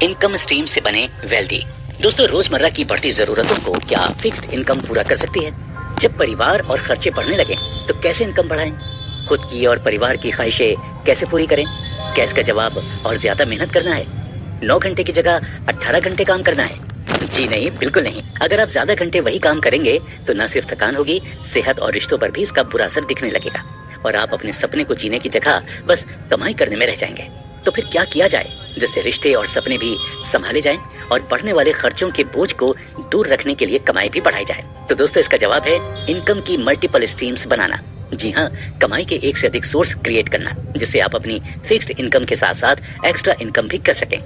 Income stream से बने wealthy. दोस्तों, रोजमर्रा की बढ़ती जरूरतों को क्या फिक्स्ड इनकम पूरा कर सकती है? जब परिवार और खर्चे बढ़ने लगे तो कैसे इनकम बढ़ाएं? खुद की और परिवार की ख्वाहिशें कैसे पूरी करें? क्या इसका जवाब और ज्यादा मेहनत करना है? 9 घंटे की जगह 18 घंटे काम करना है? जी नहीं, बिल्कुल नहीं। अगर आप ज्यादा घंटे वही काम करेंगे तो न सिर्फ थकान होगी, सेहत और रिश्तों पर भी इसका बुरा असर दिखने लगेगा और आप अपने सपने को जीने की जगह बस कमाई करने में रह जाएंगे। तो फिर क्या किया जाए जिससे रिश्ते और सपने भी संभाले जाएं और बढ़ने वाले खर्चों के बोझ को दूर रखने के लिए कमाई भी बढ़ाई जाए? तो दोस्तों, इसका जवाब है इनकम की मल्टीपल स्ट्रीम्स बनाना। जी हाँ, कमाई के एक से अधिक सोर्स क्रिएट करना जिससे आप अपनी फिक्स्ड इनकम के साथ साथ एक्स्ट्रा इनकम भी कर सकें।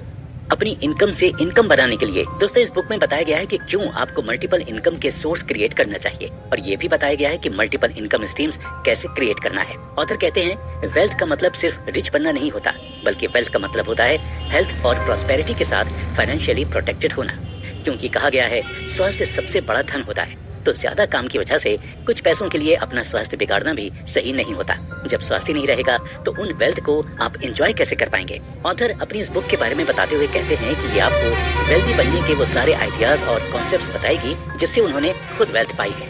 अपनी इनकम से इनकम बनाने के लिए दोस्तों इस बुक में बताया गया है कि क्यों आपको मल्टीपल इनकम के सोर्स क्रिएट करना चाहिए और ये भी बताया गया है कि मल्टीपल इनकम स्ट्रीम्स कैसे क्रिएट करना है। ऑथर कहते हैं वेल्थ का मतलब सिर्फ रिच बनना नहीं होता, बल्कि वेल्थ का मतलब होता है हेल्थ और प्रॉस्पेरिटी के साथ फाइनेंशियली प्रोटेक्टेड होना। क्योंकि कहा गया है स्वास्थ्य सबसे बड़ा धन होता है, तो ज्यादा काम की वजह से कुछ पैसों के लिए अपना स्वास्थ्य बिगाड़ना भी सही नहीं होता। जब स्वास्थ्य नहीं रहेगा तो उन वेल्थ को आप एंजॉय कैसे कर पाएंगे? ऑथर अपनी इस बुक के बारे में बताते हुए कहते हैं कि ये आपको वेल्दी बनने के वो सारे आइडियाज और कॉन्सेप्ट्स बताएगी जिससे उन्होंने खुद वेल्थ पाई है।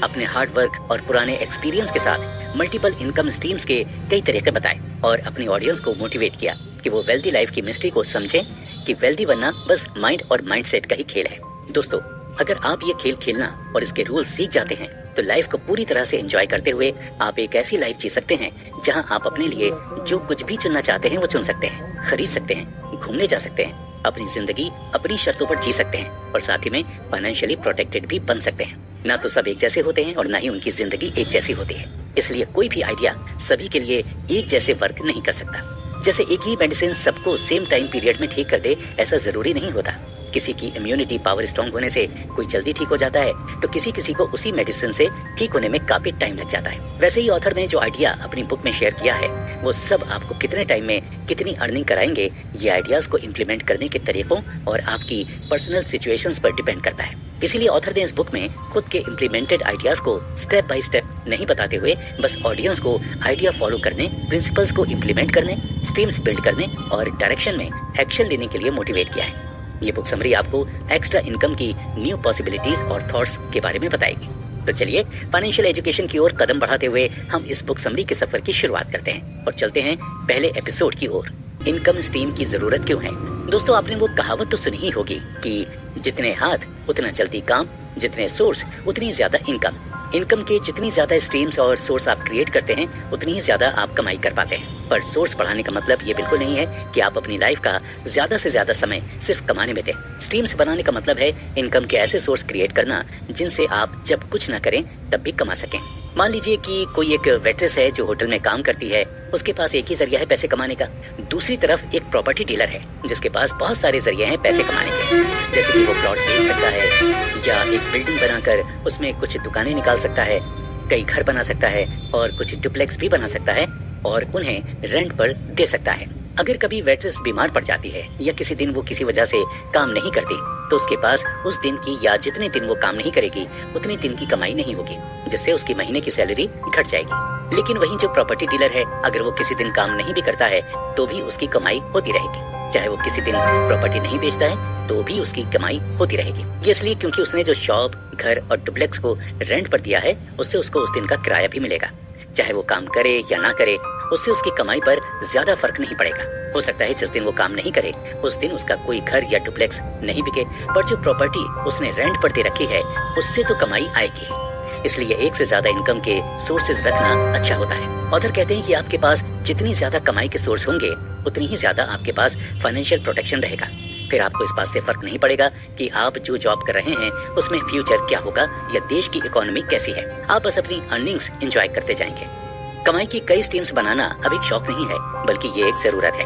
अपने हार्ड वर्क और पुराने एक्सपीरियंस के साथ मल्टीपल इनकम स्ट्रीम्स के कई तरीके बताए और अपनी ऑडियंस को मोटिवेट किया कि वो वेल्दी लाइफ की मिस्ट्री को समझें कि वेल्दी बनना बस माइंड और माइंडसेट का ही खेल है। दोस्तों, अगर आप ये खेल खेलना और इसके रूल्स सीख जाते हैं तो लाइफ को पूरी तरह से एंजॉय करते हुए आप एक ऐसी लाइफ जी सकते हैं जहां आप अपने लिए जो कुछ भी चुनना चाहते हैं वो चुन सकते हैं, खरीद सकते हैं, घूमने जा सकते हैं, अपनी जिंदगी अपनी शर्तों पर जी सकते हैं और साथ ही में फाइनेंशियली प्रोटेक्टेड भी बन सकते हैं। ना तो सब एक जैसे होते हैं और ना ही उनकी जिंदगी एक जैसी होती है, इसलिए कोई भी आइडिया सभी के लिए एक जैसे वर्क नहीं कर सकता। जैसे एक ही मेडिसिन सबको सेम टाइम पीरियड में ठीक कर दे ऐसा जरूरी नहीं होता। किसी की इम्यूनिटी पावर स्ट्रॉन्ग होने से कोई जल्दी ठीक हो जाता है तो किसी को उसी मेडिसिन से ठीक होने में काफी टाइम लग जाता है। वैसे ही ऑथर ने जो आइडिया अपनी बुक में शेयर किया है वो सब आपको कितने टाइम में कितनी अर्निंग कराएंगे ये आइडियाज को इम्प्लीमेंट करने के तरीकों और आपकी पर्सनल सिचुएशंस पर डिपेंड करता है। इसीलिए ऑथर ने इस बुक में खुद के इम्प्लीमेंटेड आइडियाज को स्टेप बाय स्टेप नहीं बताते हुए बस ऑडियंस को आइडिया फॉलो करने, प्रिंसिपल्स को इम्प्लीमेंट करने, स्ट्रीम्स बिल्ड करने और डायरेक्शन में एक्शन लेने के लिए मोटिवेट किया है। ये बुक समरी आपको एक्स्ट्रा इनकम की न्यू पॉसिबिलिटीज और थॉट्स के बारे में बताएगी। तो चलिए फाइनेंशियल एजुकेशन की ओर कदम बढ़ाते हुए हम इस बुक समरी के सफर की शुरुआत करते हैं और चलते हैं पहले एपिसोड की ओर। इनकम स्ट्रीम की जरूरत क्यों है? दोस्तों, आपने वो कहावत तो सुनी ही होगी कि जितने हाथ उतना जल्दी काम, जितने सोर्स उतनी ज्यादा इनकम। इनकम के जितनी ज्यादा स्ट्रीम्स और सोर्स आप क्रिएट करते हैं उतनी ही ज्यादा आप कमाई कर पाते हैं। पर सोर्स बढ़ाने का मतलब ये बिल्कुल नहीं है कि आप अपनी लाइफ का ज्यादा से ज्यादा समय सिर्फ कमाने में दें। स्ट्रीम्स बनाने का मतलब है इनकम के ऐसे सोर्स क्रिएट करना जिनसे आप जब कुछ ना करें तब भी कमा सकें। मान लीजिए कि कोई एक वेट्रेस है जो होटल में काम करती है, उसके पास एक ही जरिया है पैसे कमाने का। दूसरी तरफ एक प्रॉपर्टी डीलर है जिसके पास बहुत सारे जरिए हैं पैसे कमाने के, जैसे कि वो प्लॉट बेच सकता है या एक बिल्डिंग बनाकर उसमें कुछ दुकानें निकाल सकता है, कई घर बना सकता है और कुछ डुप्लेक्स भी बना सकता है और उन्हें रेंट पर दे सकता है। अगर कभी वेट्रेस बीमार पड़ जाती है या किसी दिन वो किसी वजह से काम नहीं करती तो उसके पास उस दिन की या जितने दिन वो काम नहीं करेगी उतने दिन की कमाई नहीं होगी, जिससे उसकी महीने की सैलरी घट जाएगी। लेकिन वहीं जो प्रॉपर्टी डीलर है, अगर वो किसी दिन काम नहीं भी करता है तो भी उसकी कमाई होती रहेगी। चाहे वो किसी दिन प्रॉपर्टी नहीं बेचता है तो भी उसकी कमाई होती रहेगी। ये इसलिए क्योंकि उसने जो शॉप, घर और डुप्लेक्स को रेंट पर दिया है उससे उसको उस दिन का किराया भी मिलेगा। चाहे वो काम करे या ना करे, उससे उसकी कमाई पर ज्यादा फर्क नहीं पड़ेगा। हो सकता है जिस दिन वो काम नहीं करे उस दिन उसका कोई घर या डुप्लेक्स नहीं बिके, पर जो प्रॉपर्टी उसने रेंट पर दे रखी है उससे तो कमाई आएगी। इसलिए एक से ज्यादा इनकम के सोर्सेज रखना अच्छा होता है। ऑथर कहते हैं कि आपके पास जितनी ज्यादा कमाई के सोर्स होंगे उतनी ही ज्यादा आपके पास फाइनेंशियल प्रोटेक्शन रहेगा। फिर आपको इस बात से फर्क नहीं पड़ेगा कि आप जो जॉब कर रहे हैं उसमें फ्यूचर क्या होगा या देश की इकोनॉमी कैसी है। आप बस अपनी अर्निंग्स एंजॉय करते जाएंगे। कमाई की कई स्ट्रीम्स बनाना अब एक शौक नहीं है बल्कि ये एक जरूरत है।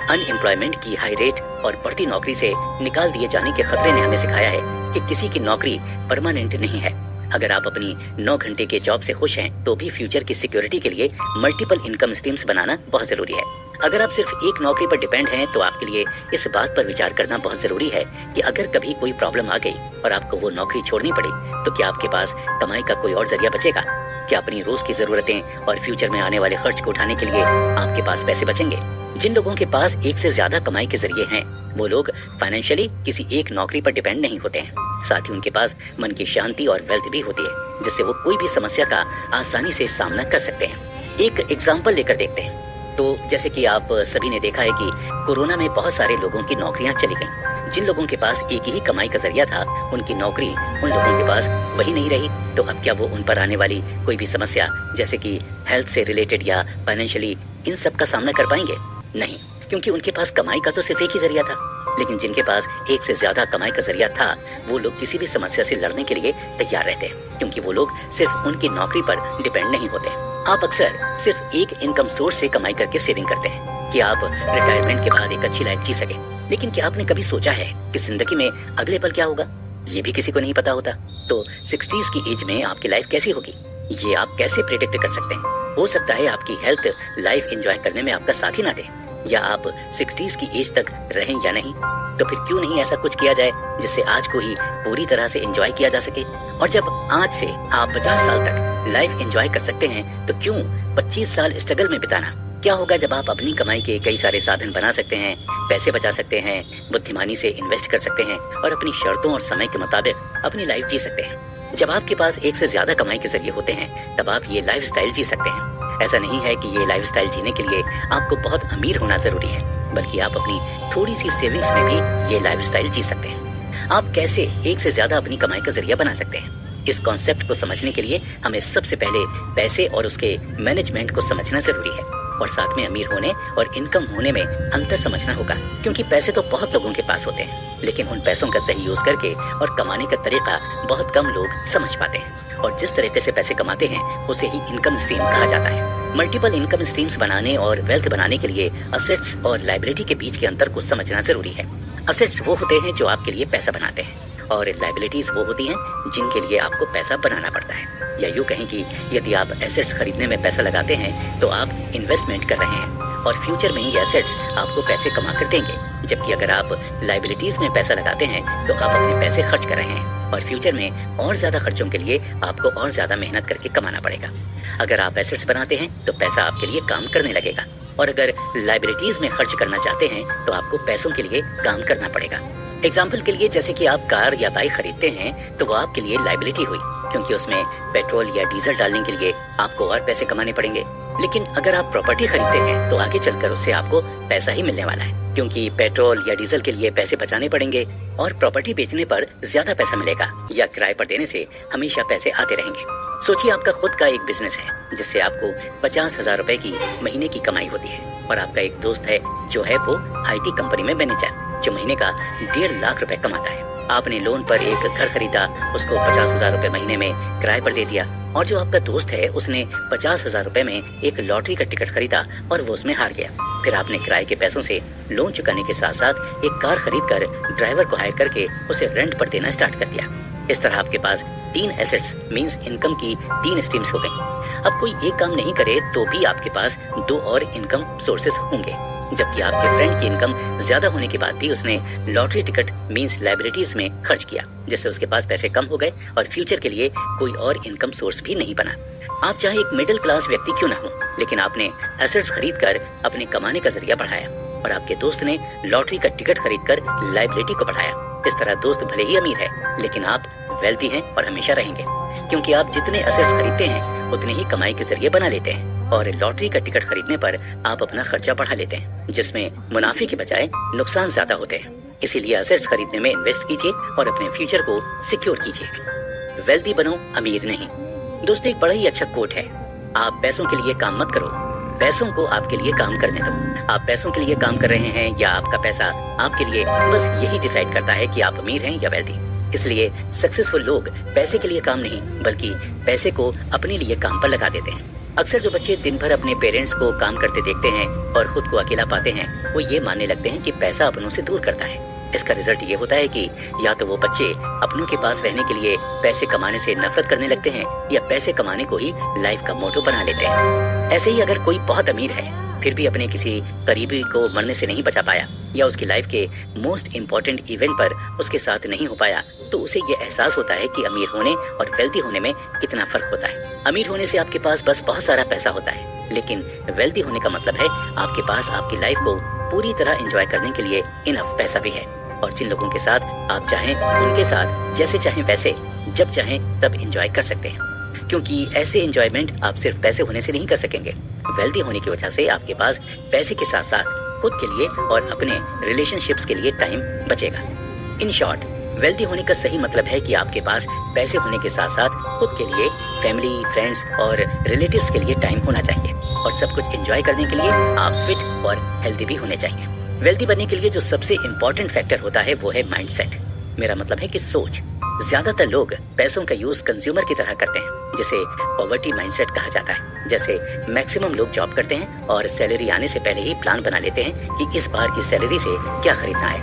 अनएम्प्लॉयमेंट की हाई रेट और बढ़ती नौकरी से निकाल दिए जाने के खतरे ने हमें सिखाया है कि किसी की नौकरी परमानेंट नहीं है। अगर आप अपनी 9 घंटे के जॉब से खुश हैं तो भी फ्यूचर की सिक्योरिटी के लिए मल्टीपल इनकम स्ट्रीम्स बनाना बहुत जरूरी है। अगर आप सिर्फ एक नौकरी पर डिपेंड हैं तो आपके लिए इस बात पर विचार करना बहुत जरूरी है कि अगर कभी कोई प्रॉब्लम आ गई और आपको वो नौकरी छोड़नी पड़ी तो क्या आपके पास कमाई का कोई और जरिया बचेगा? क्या अपनी रोज की जरूरतें और फ्यूचर में आने वाले खर्च को उठाने के लिए आपके पास पैसे बचेंगे? जिन लोगों के पास एक से ज्यादा कमाई के जरिए हैं, वो लोग फाइनेंशियली किसी एक नौकरी पर डिपेंड नहीं होते हैं। साथ ही उनके पास मन की शांति और वेल्थ भी होती है, जिससे वो कोई भी समस्या का आसानी से सामना कर सकते हैं। एक एग्जाम्पल लेकर देखते हैं। तो जैसे कि आप सभी ने देखा है कि कोरोना में बहुत सारे लोगों की नौकरियां चली गईं। जिन लोगों के पास एक ही कमाई का जरिया था, उनकी नौकरी उन लोगों के पास वही नहीं रही। तो अब क्या वो उन पर आने वाली कोई भी समस्या, जैसे कि हेल्थ से रिलेटेड या फाइनेंशियली, इन सब का सामना कर पाएंगे? नहीं, क्योंकि उनके पास कमाई का तो सिर्फ एक ही जरिया था। लेकिन जिनके पास एक से ज्यादा कमाई का जरिया था, वो लोग किसी भी समस्या से लड़ने के लिए तैयार रहते हैं, क्योंकि वो लोग सिर्फ उनकी नौकरी पर डिपेंड नहीं होते। आप अक्सर सिर्फ एक इनकम सोर्स से कमाई करके सेविंग करते हैं कि आप रिटायरमेंट के बाद एक अच्छी लाइफ जी सके। लेकिन क्या आपने कभी सोचा है कि जिंदगी में अगले पल क्या होगा? ये भी किसी को नहीं पता होता। तो 60s की एज में आपकी लाइफ कैसी होगी, ये आप कैसे प्रेडिक्ट कर सकते हैं? हो सकता है आपकी हेल्थ लाइफ एंजॉय करने में आपका साथ ही ना दे, या आप 60s की एज तक रहें या नहीं। तो फिर क्यों नहीं ऐसा कुछ किया जाए जिससे आज को ही पूरी तरह से एंजॉय किया जा सके? और जब आज से आप 50 साल तक लाइफ एंजॉय कर सकते हैं, तो क्यों 25 साल स्ट्रगल में बिताना? क्या होगा जब आप अपनी कमाई के कई सारे साधन बना सकते हैं, पैसे बचा सकते हैं, बुद्धिमानी से इन्वेस्ट कर सकते हैं और अपनी शर्तों और समय के मुताबिक अपनी लाइफ जी सकते हैं? जब आपके पास एक से ज्यादा कमाई के जरिए होते हैं, तब आप ये लाइफस्टाइल जी सकते हैं। ऐसा नहीं है कि ये लाइफस्टाइल जीने के लिए आपको बहुत अमीर होना जरूरी है, बल्कि आप अपनी थोड़ी सी सेविंग्स में भी ये लाइफस्टाइल जी सकते हैं। आप कैसे एक से ज्यादा अपनी कमाई का जरिया बना सकते हैं? इस कॉन्सेप्ट को समझने के लिए हमें सबसे पहले पैसे और उसके मैनेजमेंट को समझना जरूरी है, और साथ में अमीर होने और इनकम होने में अंतर समझना होगा। क्योंकि पैसे तो बहुत लोगों के पास होते हैं, लेकिन उन पैसों का सही यूज करके और कमाने का तरीका बहुत कम लोग समझ पाते हैं। और जिस तरीके से पैसे कमाते हैं, उसे ही इनकम स्ट्रीम कहा जाता है। मल्टीपल इनकम स्ट्रीम्स बनाने और वेल्थ बनाने के लिए असेट्स और लायबिलिटी के बीच के अंतर को समझना जरूरी है। असेट्स वो होते हैं जो आपके लिए पैसा बनाते हैं, और लायबिलिटीज वो होती हैं जिनके लिए आपको पैसा बनाना पड़ता है। या यूँ कहें कि यदि आप एसेट्स खरीदने में पैसा लगाते हैं, तो आप इन्वेस्टमेंट कर रहे हैं, और फ्यूचर में ये एसेट्स आपको पैसे कमा कर देंगे। जबकि अगर आप लायबिलिटीज में पैसा लगाते हैं, तो आप अपने पैसे खर्च कर रहे हैं, और फ्यूचर में और ज्यादा खर्चों के लिए आपको और ज्यादा मेहनत करके कमाना पड़ेगा। अगर आप एसेट्स बनाते हैं, तो पैसा आपके लिए काम करने लगेगा, और अगर लायबिलिटीज में खर्च करना चाहते हैं, तो आपको पैसों के लिए काम करना पड़ेगा। एग्जाम्पल के लिए, जैसे कि आप कार या बाइक खरीदते हैं, तो वो आपके लिए लायबिलिटी हुई, क्योंकि उसमें पेट्रोल या डीजल डालने के लिए आपको और पैसे कमाने पड़ेंगे। लेकिन अगर आप प्रॉपर्टी खरीदते हैं, तो आगे चलकर उससे आपको पैसा ही मिलने वाला है, क्योंकि पेट्रोल या डीजल के लिए पैसे बचाने पड़ेंगे, और प्रॉपर्टी बेचने पर ज्यादा पैसा मिलेगा, या किराए पर देने से हमेशा पैसे आते रहेंगे। सोचिए, आपका खुद का एक बिजनेस है जिससे आपको 50,000 रुपए की महीने की कमाई होती है, और आपका एक दोस्त है जो है वो IT कंपनी में मैनेजर, जो महीने का 1.5 लाख रुपए कमाता है। आपने लोन पर एक घर खरीदा, उसको 50,000 रुपए महीने में किराए पर दे दिया, और जो आपका दोस्त है उसने 50,000 रुपए में एक लॉटरी का टिकट खरीदा और वो उसमें हार गया। फिर आपने किराए के पैसों से लोन चुकाने के साथ साथ एक कार खरीद कर ड्राइवर को हायर करके उसे रेंट पर देना स्टार्ट कर दिया। इस तरह आपके पास 3 एसेट्स मींस इनकम की 3 स्ट्रीम्स हो गई। अब कोई एक काम नहीं करे तो भी आपके पास 2 और इनकम सोर्सेस होंगे। जबकि आपके फ्रेंड की इनकम ज्यादा होने के बाद भी उसने लॉटरी टिकट मींस लायबिलिटीज में खर्च किया, जिससे उसके पास पैसे कम हो गए और फ्यूचर के लिए कोई और इनकम सोर्स भी नहीं बना। आप चाहे एक मिडिल क्लास व्यक्ति क्यों ना हो, लेकिन आपने एसेट्स खरीद कर अपने कमाने का जरिया बढ़ाया, और आपके दोस्त ने लॉटरी का टिकट खरीद कर लायबिलिटी को बढ़ाया। इस तरह दोस्त भले ही अमीर है, लेकिन आप वेल्दी हैं और हमेशा रहेंगे, क्योंकि आप जितने एसेट्स खरीदते हैं उतने ही कमाई के जरिए बना लेते हैं, और लॉटरी का टिकट खरीदने पर आप अपना खर्चा बढ़ा लेते हैं, जिसमें मुनाफे के बजाय नुकसान ज्यादा होते हैं। इसीलिए एसेट्स खरीदने में इन्वेस्ट कीजिए और अपने फ्यूचर को सिक्योर कीजिए। वेल्दी बनो, अमीर नहीं। दोस्तों, एक बड़ा ही अच्छा कोट है, आप पैसों के लिए काम मत करो, पैसों को आपके लिए काम करने दो। आप पैसों के लिए काम कर रहे हैं या आपका पैसा आपके लिए, बस यही डिसाइड करता है कि आप अमीर हैं या वेल्दी। इसलिए सक्सेसफुल लोग पैसे के लिए काम नहीं, बल्कि पैसे को अपने लिए काम पर लगा देते हैं। अक्सर जो बच्चे दिन भर अपने पेरेंट्स को काम करते देखते हैं और खुद को अकेला पाते हैं, वो ये मानने लगते हैं कि पैसा अपनों से दूर करता है। इसका रिजल्ट ये होता है कि या तो वो बच्चे अपनों के पास रहने के लिए पैसे कमाने से नफरत करने लगते हैं, या पैसे कमाने को ही लाइफ का मोटो बना लेते हैं। ऐसे ही अगर कोई बहुत अमीर है फिर भी अपने किसी करीबी को मरने से नहीं बचा पाया या उसकी लाइफ के मोस्ट इम्पोर्टेंट इवेंट पर उसके साथ नहीं हो पाया, तो उसे ये एहसास होता है कि अमीर होने और वेल्दी होने में कितना फर्क होता है। अमीर होने से आपके पास बस बहुत सारा पैसा होता है, लेकिन वेल्दी होने का मतलब है आपके पास आपकी लाइफ को पूरी तरह एंजॉय करने के लिए इनफ पैसा भी है, और जिन लोगों के साथ आप चाहें उनके साथ जैसे चाहें वैसे जब चाहें तब एंजॉय कर सकते हैं, क्योंकि ऐसे एंजॉयमेंट आप सिर्फ पैसे होने से नहीं कर सकेंगे। वेल्दी होने की वजह से आपके पास पैसे के साथ साथ खुद के लिए और अपने रिलेशनशिप्स के लिए टाइम बचेगा। इन शॉर्ट, वेल्दी होने का सही मतलब है कि आपके पास पैसे होने के साथ साथ खुद के लिए, फैमिली, फ्रेंड्स और रिलेटिव्स के लिए टाइम होना चाहिए, और सब कुछ एंजॉय करने के लिए आप फिट और हेल्दी भी होने चाहिए। वेल्दी बनने के लिए जो सबसे इम्पोर्टेंट फैक्टर होता है वो है माइंडसेट। मेरा मतलब है कि सोच। ज्यादातर लोग पैसों का यूज कंज्यूमर की तरह करते हैं, जिसे पॉवर्टी माइंडसेट कहा जाता है। जैसे मैक्सिमम लोग जॉब करते हैं और सैलरी आने से पहले ही प्लान बना लेते हैं कि इस बार की सैलरी से क्या खरीदना है,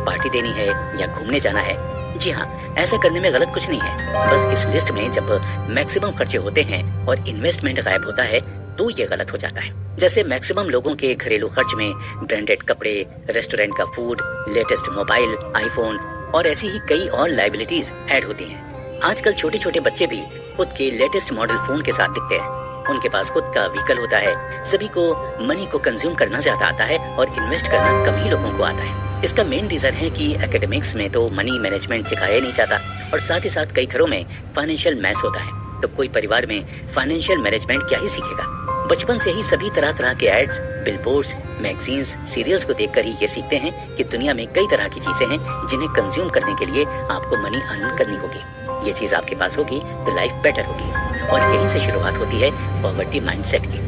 पार्टी देनी है या घूमने जाना है। जी हाँ, ऐसा करने में गलत कुछ नहीं है, बस इस लिस्ट में जब मैक्सिमम खर्चे होते हैं और इन्वेस्टमेंट गायब होता है तो ये गलत हो जाता है। जैसे मैक्सिमम लोगों के घरेलू खर्च में ब्रांडेड कपड़े, रेस्टोरेंट का फूड, लेटेस्ट मोबाइल, आईफोन और ऐसी ही कई और लायबिलिटीज ऐड होती हैं। आजकल छोटे छोटे बच्चे भी खुद के लेटेस्ट मॉडल फोन के साथ दिखते हैं, उनके पास खुद का व्हीकल होता है। सभी को मनी को कंज्यूम करना ज्यादा आता है और इन्वेस्ट करना कम ही लोगों को आता है। इसका मेन रीजन है कि एकेडमिक्स में तो मनी मैनेजमेंट सिखाया नहीं जाता, और साथ ही साथ कई घरों में फाइनेंशियल मैस होता है, तो कोई परिवार में फाइनेंशियल मैनेजमेंट क्या ही सीखेगा। बचपन से ही सभी तरह तरह के एड्स, बिलबोर्ड्स, मैगजीन्स, सीरियल्स को देखकर ही ये सीखते हैं कि दुनिया में कई तरह की चीजें हैं जिन्हें कंज्यूम करने के लिए आपको मनी अर्न करनी होगी। ये चीज आपके पास होगी तो लाइफ बेटर होगी, और यहीं से शुरुआत होती है पॉवर्टी माइंडसेट की।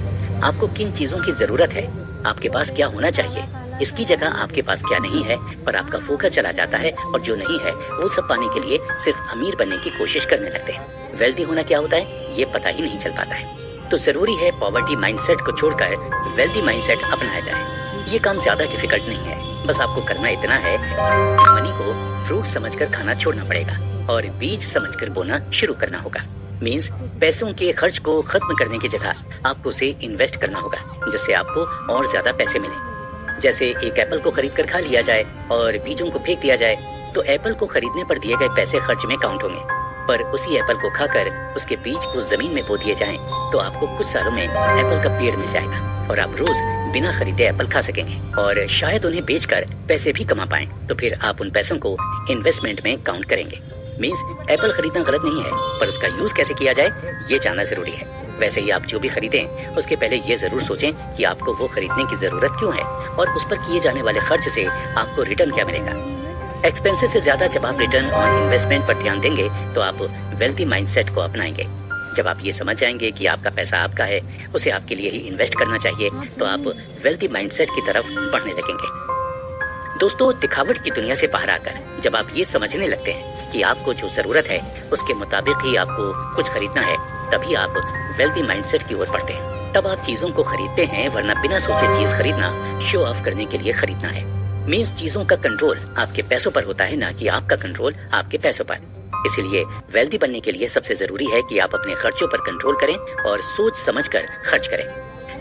आपको किन चीजों की जरूरत है, आपके पास क्या होना चाहिए, इसकी जगह आपके पास क्या नहीं है पर आपका फोकस चला जाता है, और जो नहीं है वो सब पाने के लिए सिर्फ अमीर बनने की कोशिश करने लगते हैं। वेल्दी होना क्या होता है ये पता ही नहीं चल पाता है। तो जरूरी है पॉवर्टी माइंडसेट को छोड़कर वेल्दी माइंडसेट अपनाया जाए। ये काम ज्यादा डिफिकल्ट नहीं है, बस आपको करना इतना है कि मनी को फ्रूट समझकर खाना छोड़ना पड़ेगा और बीज समझकर बोना शुरू करना होगा। मींस पैसों के खर्च को खत्म करने की जगह आपको उसे इन्वेस्ट करना होगा, जिससे आपको और ज्यादा पैसे मिले। जैसे एक एप्पल को खरीद कर खा लिया जाए और बीजों को फेंक दिया जाए, तो एप्पल को खरीदने पर दिए गए पैसे खर्च में काउंट होंगे, पर उसी एप्पल को खाकर उसके बीज को जमीन में बो दिए जाएं, तो आपको कुछ सालों में एप्पल का पेड़ मिल जाएगा और आप रोज बिना खरीदे एप्पल खा सकेंगे, और शायद उन्हें बेचकर पैसे भी कमा पाएं। तो फिर आप उन पैसों को इन्वेस्टमेंट में काउंट करेंगे। मींस एप्पल खरीदना गलत नहीं है, पर उसका यूज कैसे किया जाए ये जानना जरूरी है। वैसे ही आप जो भी खरीदें उसके पहले ये जरूर सोचें कि आपको वो खरीदने की जरूरत क्यों है, और उस पर किए जाने वाले खर्च से आपको रिटर्न क्या मिलेगा। एक्सपेंसेस से ज्यादा जब आप रिटर्न ऑन इन्वेस्टमेंट पर ध्यान देंगे तो आप वेल्दी माइंडसेट को अपनाएंगे। जब आप ये समझ जाएंगे कि आपका पैसा आपका है, उसे आपके लिए ही इन्वेस्ट करना चाहिए, तो आप वेल्दी माइंडसेट की तरफ बढ़ने लगेंगे। दोस्तों, दिखावट की दुनिया से बाहर आकर जब आप ये समझने लगते हैं कि आपको जो जरूरत है उसके मुताबिक ही आपको कुछ खरीदना है, तभी आप वेल्दी माइंडसेट की ओर बढ़ते हैं। तब आप चीजों को खरीदते हैं, वरना बिना सोचे चीज खरीदना शो ऑफ करने के लिए खरीदना है। मींस चीजों का कंट्रोल आपके पैसों पर होता है, ना कि आपका कंट्रोल आपके पैसों पर। इसलिए वेल्दी बनने के लिए सबसे जरूरी है कि आप अपने खर्चों पर कंट्रोल करें और सोच समझकर खर्च करें।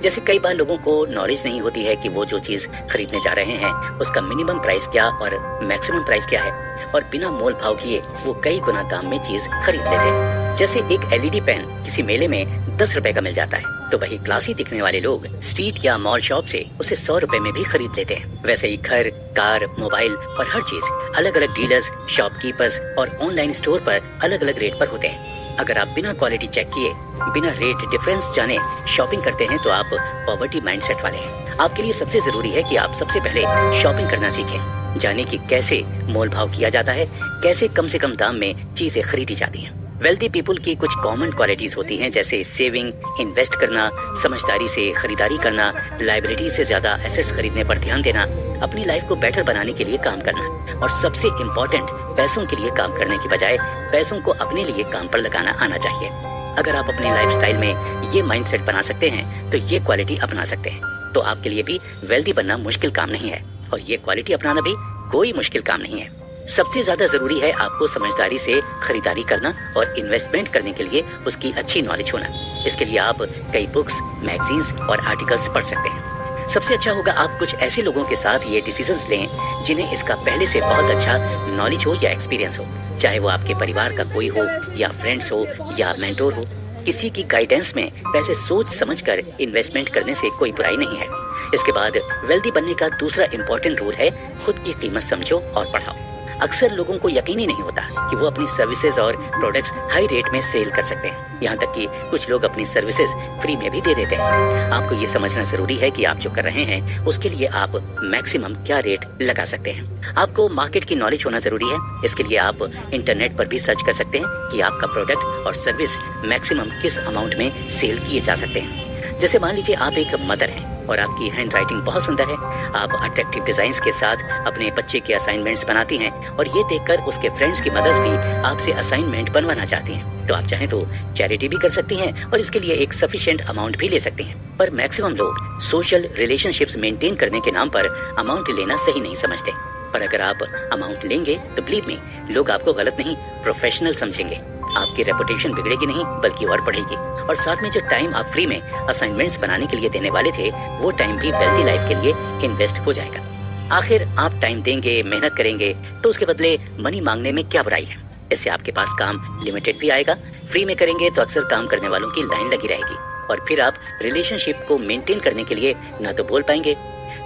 जैसे कई बार लोगों को नॉलेज नहीं होती है कि वो जो चीज खरीदने जा रहे हैं उसका मिनिमम प्राइस क्या और मैक्सिमम प्राइस क्या है, और बिना मोल भाव किए वो कई गुना दाम में चीज खरीद लेते हैं। जैसे एक एलईडी पेन किसी मेले में 10 रुपए का मिल जाता है, तो वही क्लासी दिखने वाले लोग स्ट्रीट या मॉल शॉप से उसे 100 रुपए में भी खरीद लेते हैं। वैसे ही घर, कार, मोबाइल और हर चीज अलग अलग डीलर्स, शॉपकीपर्स और ऑनलाइन स्टोर पर अलग अलग रेट पर होते हैं। अगर आप बिना क्वालिटी चेक किए, बिना रेट डिफरेंस जाने शॉपिंग करते हैं तो आप पॉवर्टी माइंडसेट वाले हैं। आपके लिए सबसे जरूरी है कि आप सबसे पहले शॉपिंग करना सीखें, जाने कि कैसे मोल भाव किया जाता है, कैसे कम से कम दाम में चीजें खरीदी जाती हैं। वेल्दी पीपल की कुछ कॉमन क्वालिटीज होती हैं, जैसे सेविंग, इन्वेस्ट करना, समझदारी से खरीदारी करना, लायबिलिटी से ज्यादा एसेट्स खरीदने पर ध्यान देना, अपनी लाइफ को बेटर बनाने के लिए काम करना, और सबसे इम्पोर्टेंट पैसों के लिए काम करने की बजाय पैसों को अपने लिए काम पर लगाना आना चाहिए। अगर आप अपने लाइफस्टाइल में ये माइंडसेट बना सकते हैं तो ये क्वालिटी अपना सकते हैं, तो आपके लिए भी वेल्दी बनना मुश्किल काम नहीं है, और ये क्वालिटी अपनाना भी कोई मुश्किल काम नहीं है। सबसे ज्यादा जरूरी है आपको समझदारी से खरीदारी करना और इन्वेस्टमेंट करने के लिए उसकी अच्छी नॉलेज होना। इसके लिए आप कई बुक्स, मैगजीन्स और आर्टिकल्स पढ़ सकते हैं। सबसे अच्छा होगा आप कुछ ऐसे लोगों के साथ ये डिसीजंस लें जिन्हें इसका पहले से बहुत अच्छा नॉलेज हो या एक्सपीरियंस हो, चाहे वो आपके परिवार का कोई हो या फ्रेंड्स हो या मेंटोर हो। किसी की गाइडेंस में पैसे सोच समझकर इन्वेस्टमेंट करने से कोई बुराई नहीं है। इसके बाद वेल्दी बनने का दूसरा इंपॉर्टेंट रूल है खुद की कीमत समझो और बढ़ाओ। अक्सर लोगों को यकीन ही नहीं होता कि वो अपनी सर्विसेज और प्रोडक्ट्स हाई रेट में सेल कर सकते हैं। यहाँ तक कि कुछ लोग अपनी सर्विसेज फ्री में भी दे देते हैं। आपको ये समझना जरूरी है कि आप जो कर रहे हैं उसके लिए आप मैक्सिमम क्या रेट लगा सकते हैं। आपको मार्केट की नॉलेज होना जरूरी है। इसके लिए आप इंटरनेट पर भी सर्च कर सकते हैं कि आपका प्रोडक्ट और सर्विस मैक्सिमम किस अमाउंट में सेल किए जा सकते हैं। जैसे मान लीजिए आप एक मदर हैं और आपकी हैंड राइटिंग बहुत सुंदर है। आप अट्रैक्टिव डिजाइन्स के साथ अपने बच्चे के असाइनमेंट्स बनाती हैं और ये देखकर उसके फ्रेंड्स की मदर्स भी आपसे असाइनमेंट बनवाना चाहती हैं। तो आप चाहें तो चैरिटी भी कर सकती हैं और इसके लिए एक सफिशिएंट अमाउंट भी ले सकती हैं। पर मैक्सिमम लोग सोशल रिलेशनशिप्स मेंटेन करने के नाम पर अमाउंट लेना सही नहीं समझते। पर अगर आप अमाउंट लेंगे तो बिलीव मी, लोग आपको गलत नहीं प्रोफेशनल समझेंगे। आपकी रेपुटेशन बिगड़ेगी नहीं बल्कि और बढ़ेगी। और साथ में जो टाइम आप फ्री में असाइनमेंट्स बनाने के लिए देने वाले थे वो टाइम भी वेल्दी लाइफ के लिए इन्वेस्ट हो जाएगा। आखिर आप टाइम देंगे, मेहनत करेंगे तो उसके बदले मनी मांगने में क्या बुराई है। इससे आपके पास काम लिमिटेड भी आएगा। फ्री में करेंगे तो अक्सर काम करने वालों की लाइन लगी रहेगी और फिर आप रिलेशनशिप को मेंटेन करने के लिए ना तो बोल पाएंगे।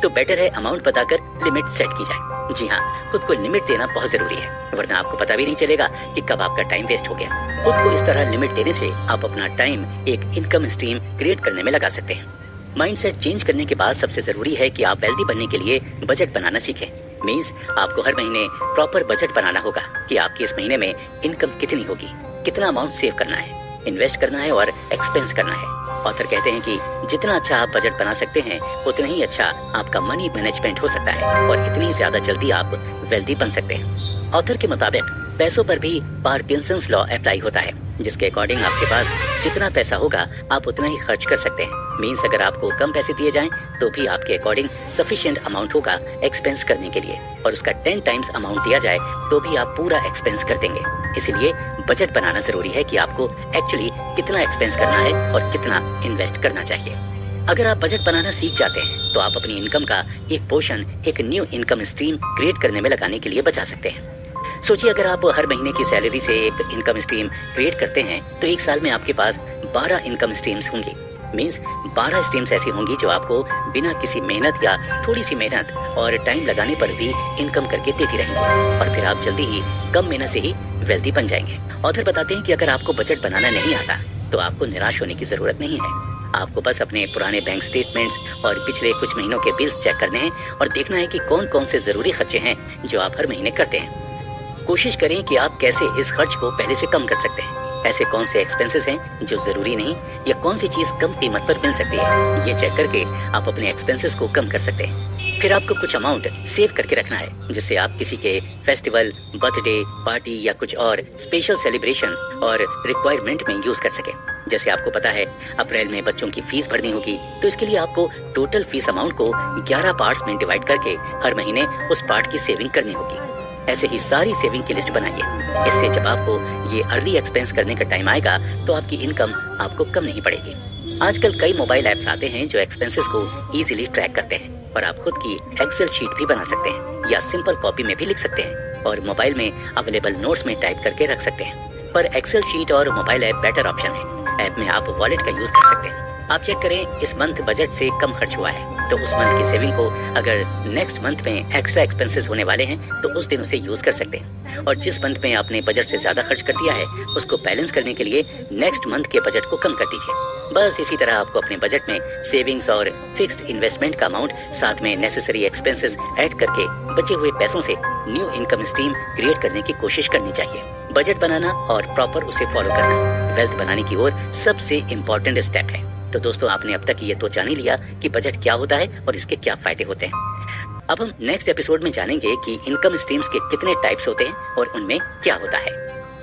तो बेटर है अमाउंट बताकर लिमिट सेट की जाए। जी हाँ, खुद को लिमिट देना बहुत जरूरी है, वरना आपको पता भी नहीं चलेगा कि कब आपका टाइम वेस्ट हो गया। खुद को इस तरह लिमिट देने से आप अपना टाइम एक इनकम स्ट्रीम क्रिएट करने में लगा सकते हैं। माइंडसेट चेंज करने के बाद सबसे जरूरी है कि आप वेल्दी बनने के लिए बजट बनाना सीखें। मींस आपको हर महीने प्रॉपर बजट बनाना होगा कि आपकी इस महीने में इनकम कितनी होगी, कितना अमाउंट सेव करना है, इन्वेस्ट करना है और एक्सपेंस करना है। ऑथर कहते हैं कि जितना अच्छा आप बजट बना सकते हैं उतना ही अच्छा आपका मनी मैनेजमेंट हो सकता है और इतनी ज्यादा जल्दी आप वेल्दी बन सकते हैं। ऑथर के मुताबिक पैसों पर भी पार्किंसंस लॉ अप्लाई होता है, जिसके अकॉर्डिंग आपके पास जितना पैसा होगा आप उतना ही खर्च कर सकते हैं। मीन्स अगर आपको कम पैसे दिए जाएं तो भी आपके अकॉर्डिंग सफिशिएंट अमाउंट होगा एक्सपेंस करने के लिए, और उसका 10 टाइम्स अमाउंट दिया जाए तो भी आप पूरा एक्सपेंस कर देंगे। इसीलिए बजट बनाना जरूरी है कि आपको एक्चुअली कितना एक्सपेंस करना है और कितना इन्वेस्ट करना चाहिए। अगर आप बजट बनाना सीख जाते हैं तो आप अपनी इनकम का एक पोर्शन एक न्यू इनकम स्ट्रीम क्रिएट करने में लगाने के लिए बचा सकते हैं। सोचिए, अगर आप हर महीने की सैलरी से एक इनकम स्ट्रीम क्रिएट करते हैं तो एक साल में आपके पास 12 इनकम स्ट्रीम्स होंगी। मींस 12 स्ट्रीम्स ऐसी होंगी जो आपको बिना किसी मेहनत या थोड़ी सी मेहनत और टाइम लगाने पर भी इनकम करके देती रहेंगी और फिर आप जल्दी ही कम मेहनत से ही वेल्दी बन जाएंगे। ऑथर बताते हैं कि अगर आपको बजट बनाना नहीं आता तो आपको निराश होने की जरूरत नहीं है। आपको बस अपने पुराने बैंक स्टेटमेंट्स और पिछले कुछ महीनों के बिल्स चेक करने हैं और देखना है कि कौन कौन से जरूरी खर्चे हैं जो आप हर महीने करते हैं। कोशिश करें कि आप कैसे इस खर्च को पहले से कम कर सकते हैं। ऐसे कौन से एक्सपेंसेस हैं जो जरूरी नहीं या कौन सी चीज कम कीमत पर मिल सकती है, ये चेक करके आप अपने एक्सपेंसेस को कम कर सकते हैं। फिर आपको कुछ अमाउंट सेव करके रखना है जिससे आप किसी के फेस्टिवल, बर्थडे पार्टी या कुछ और स्पेशल सेलिब्रेशन और रिक्वायरमेंट में यूज कर सके। जैसे आपको पता है अप्रैल में बच्चों की फीस भरनी होगी, तो इसके लिए आपको टोटल फीस अमाउंट को 11 पार्ट्स में डिवाइड करके हर महीने उस पार्ट की सेविंग करनी होगी। ऐसे ही सारी सेविंग की लिस्ट बनाइए। इससे जब आपको ये अर्ली एक्सपेंस करने का टाइम आएगा तो आपकी इनकम आपको कम नहीं पड़ेगी। आजकल कई मोबाइल ऐप्स आते हैं जो एक्सपेंसेस को इजीली ट्रैक करते हैं और आप खुद की एक्सेल शीट भी बना सकते हैं या सिंपल कॉपी में भी लिख सकते हैं और मोबाइल में अवेलेबल नोट्स में टाइप करके रख सकते हैं। पर एक्सेल शीट और मोबाइल ऐप बेटर ऑप्शन है। ऐप में आप वॉलेट का यूज कर सकते हैं। आप चेक करें इस मंथ बजट से कम खर्च हुआ है तो उस मंथ की सेविंग को अगर नेक्स्ट मंथ में एक्स्ट्रा एक्सपेंसेस होने वाले हैं तो उस दिन उसे यूज कर सकते हैं। और जिस मंथ में आपने बजट से ज्यादा खर्च कर दिया है उसको बैलेंस करने के लिए नेक्स्ट मंथ के बजट को कम कर दीजिए। बस इसी तरह आपको अपने बजट में सेविंग्स और फिक्स्ड इन्वेस्टमेंट का अमाउंट साथ में नेसेसरी एक्सपेंसेस ऐड करके बचे हुए पैसों से न्यू इनकम स्ट्रीम क्रिएट करने की कोशिश करनी चाहिए। बजट बनाना और प्रॉपर उसे फॉलो करना वेल्थ बनाने की ओर सबसे इम्पोर्टेंट स्टेप है। तो दोस्तों, आपने अब तक ये तो जान ही लिया कि बजट क्या होता है और इसके क्या फायदे होते हैं। अब हम नेक्स्ट एपिसोड में जानेंगे कि इनकम स्ट्रीम्स के कितने टाइप्स होते हैं और उनमें क्या होता है।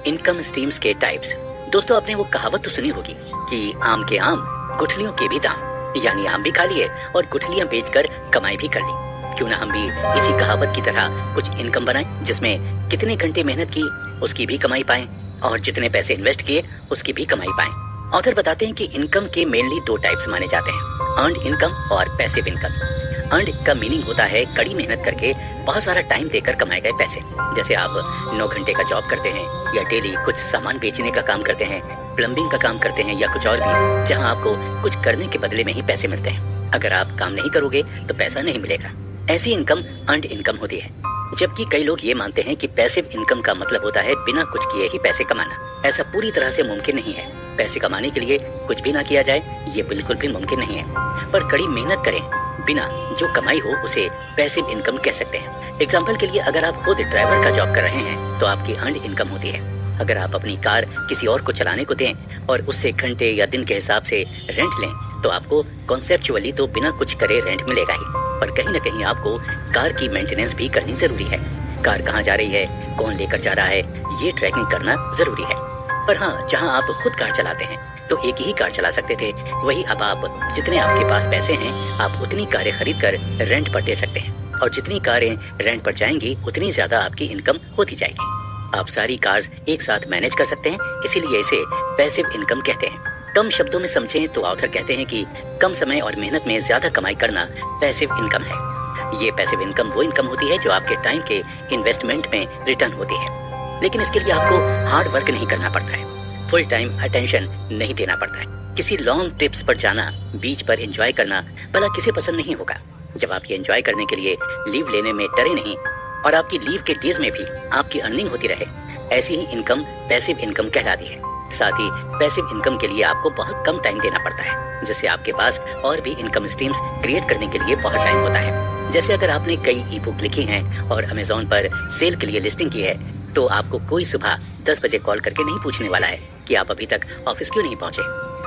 इनकम स्ट्रीम्स के टाइप्स। दोस्तों, आपने वो कहावत तो सुनी होगी कि आम के आम गुठलियों के भी दाम, यानी आम भी खा लिए और गुठलियां बेचकर कमाई भी कर ली। क्यों ना हम भी इसी कहावत की तरह कुछ इनकम बनाएं जिसमें कितने घंटे मेहनत की उसकी भी कमाई पाएं और जितने पैसे इन्वेस्ट किए उसकी भी कमाई पाएं। ऑथर बताते हैं कि इनकम के मेनली दो टाइप्स माने जाते हैं, अर्न्ड इनकम और पैसिव इनकम। अर्न्ड का मीनिंग होता है कड़ी मेहनत करके बहुत सारा टाइम देकर कमाए गए पैसे। जैसे आप 9 घंटे का जॉब करते हैं या डेली कुछ सामान बेचने का काम करते हैं, प्लम्बिंग का काम करते हैं या कुछ और भी, जहां आपको कुछ करने के बदले में ही पैसे मिलते हैं। अगर आप काम नहीं करोगे तो पैसा नहीं मिलेगा। ऐसी इनकम अर्न्ड इनकम होती है। जबकि कई लोग ये मानते हैं कि पैसिव इनकम का मतलब होता है बिना कुछ किए ही पैसे कमाना। ऐसा पूरी तरह से मुमकिन नहीं है। पैसे कमाने के लिए कुछ भी ना किया जाए, ये बिल्कुल भी मुमकिन नहीं है। पर कड़ी मेहनत करें बिना जो कमाई हो उसे पैसिव इनकम कह सकते हैं। एग्जाम्पल के लिए, अगर आप खुद ड्राइवर का जॉब कर रहे हैं तो आपकी अर्न्ड इनकम होती है। अगर आप अपनी कार किसी और को चलाने को दें और उससे घंटे या दिन के हिसाब से रेंट लें तो आपको कॉन्सेप्चुअली तो बिना कुछ करे रेंट मिलेगा ही, पर कहीं न कहीं आपको कार की मेंटेनेंस भी करनी जरूरी है। कार कहाँ जा रही है, कौन लेकर जा रहा है, ये ट्रैकिंग करना जरूरी है। पर हाँ, जहाँ आप खुद कार चलाते हैं तो एक ही कार चला सकते थे, वही अब आप जितने आपके पास पैसे हैं आप उतनी कारें खरीद कर रेंट पर दे सकते हैं, और जितनी कारें रेंट पर जाएंगी उतनी ज्यादा आपकी इनकम होती जाएगी। आप सारी कार्स एक साथ मैनेज कर सकते हैं, इसीलिए इसे पैसिव इनकम कहते हैं। कम शब्दों में समझें तो ऑथर कहते हैं कि कम समय और मेहनत में ज्यादा कमाई करना पैसिव इनकम है। ये पैसिव इनकम वो इनकम होती है जो आपके टाइम के इन्वेस्टमेंट में रिटर्न होती है, लेकिन इसके लिए आपको हार्ड वर्क नहीं करना पड़ता है, फुल टाइम अटेंशन नहीं देना पड़ता है। किसी लॉन्ग ट्रिप्स पर जाना, बीच पर एंजॉय करना भला किसे पसंद नहीं होगा। जब आप ये एंजॉय करने के लिए लीव लेने में डरे नहीं और आपकी लीव के डेज में भी आपकी अर्निंग होती रहे, ऐसी ही इनकम पैसिव इनकम कहलाती है। साथ ही पैसिव इनकम के लिए आपको बहुत कम टाइम देना पड़ता है, जिससे आपके पास और भी इनकम स्ट्रीम्स क्रिएट करने के लिए बहुत टाइम होता है। जैसे अगर आपने कई ई बुक लिखी हैं और अमेज़न पर सेल के लिए लिस्टिंग की है, तो आपको कोई सुबह 10 बजे कॉल करके नहीं पूछने वाला है कि आप अभी तक ऑफिस क्यों नहीं पहुंचे।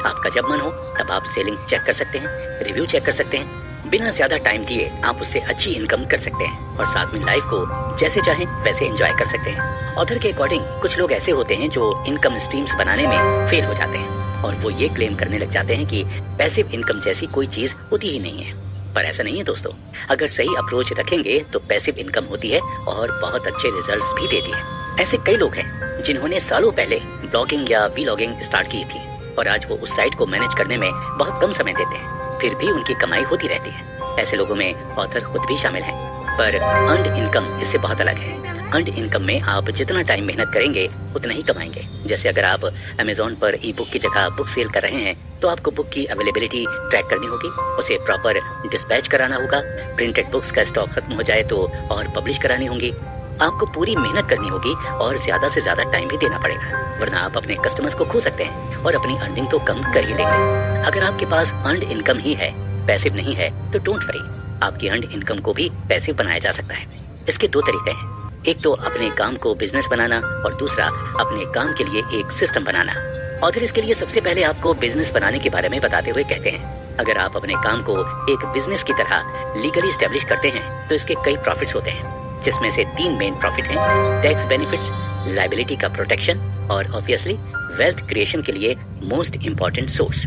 आपका जब मन हो तब आप सेलिंग चेक कर सकते हैं, रिव्यू चेक कर सकते हैं। बिना ज्यादा टाइम दिए आप उससे अच्छी इनकम कर सकते हैं और साथ में लाइफ को जैसे चाहें वैसे एंजॉय कर सकते हैं। ऑथर के अकॉर्डिंग कुछ लोग ऐसे होते हैं जो इनकम स्ट्रीम्स बनाने में फेल हो जाते हैं और वो ये क्लेम करने लग जाते हैं कि पैसिव इनकम जैसी कोई चीज होती ही नहीं है। पर ऐसा नहीं है दोस्तों। अगर सही अप्रोच रखेंगे तो पैसिव इनकम होती है और बहुत अच्छे रिजल्ट्स भी देती है। ऐसे कई लोग हैं जिन्होंने सालों पहले ब्लॉगिंग या वीलॉगिंग स्टार्ट की थी और आज वो उस साइट को मैनेज करने में बहुत कम समय देते हैं, फिर भी उनकी कमाई होती रहती है। ऐसे लोगों में ऑथर खुद भी शामिल हैं। पर अर्न्ड इनकम इससे बहुत अलग है। अर्न्ड इनकम में आप जितना टाइम मेहनत करेंगे उतना ही कमाएंगे। जैसे अगर आप अमेज़न पर ई बुक की जगह बुक सेल कर रहे हैं तो आपको बुक की अवेलेबिलिटी ट्रैक करनी होगी, उसे प्रॉपर डिस्पैच कराना होगा। प्रिंटेड बुक्स का स्टॉक खत्म हो जाए तो और पब्लिश करानी होंगी। आपको पूरी मेहनत करनी होगी और ज्यादा से ज्यादा टाइम भी देना पड़ेगा, वरना आप अपने कस्टमर्स को खो सकते हैं और अपनी अर्निंग तो कम कर ही लेंगे। अगर आपके पास अर्न्ड इनकम ही है, पैसिव नहीं है, तो डोंट वरी, आपकी अर्न्ड इनकम को भी पैसिव बनाया जा सकता है। इसके दो तरीके हैं, एक तो अपने काम को बिजनेस बनाना और दूसरा अपने काम के लिए एक सिस्टम बनाना। ऑथर इसके लिए सबसे पहले आपको बिजनेस बनाने के बारे में बताते हुए कहते हैं, अगर आप अपने काम को एक बिजनेस की तरह लीगली एस्टेब्लिश करते हैं तो इसके कई प्रॉफिट्स होते हैं, जिसमें से 3 मेन प्रॉफिट हैं, टैक्स बेनिफिट्स, लायबिलिटी का प्रोटेक्शन और ऑब्वियसली वेल्थ क्रिएशन के लिए मोस्ट इम्पोर्टेंट सोर्स।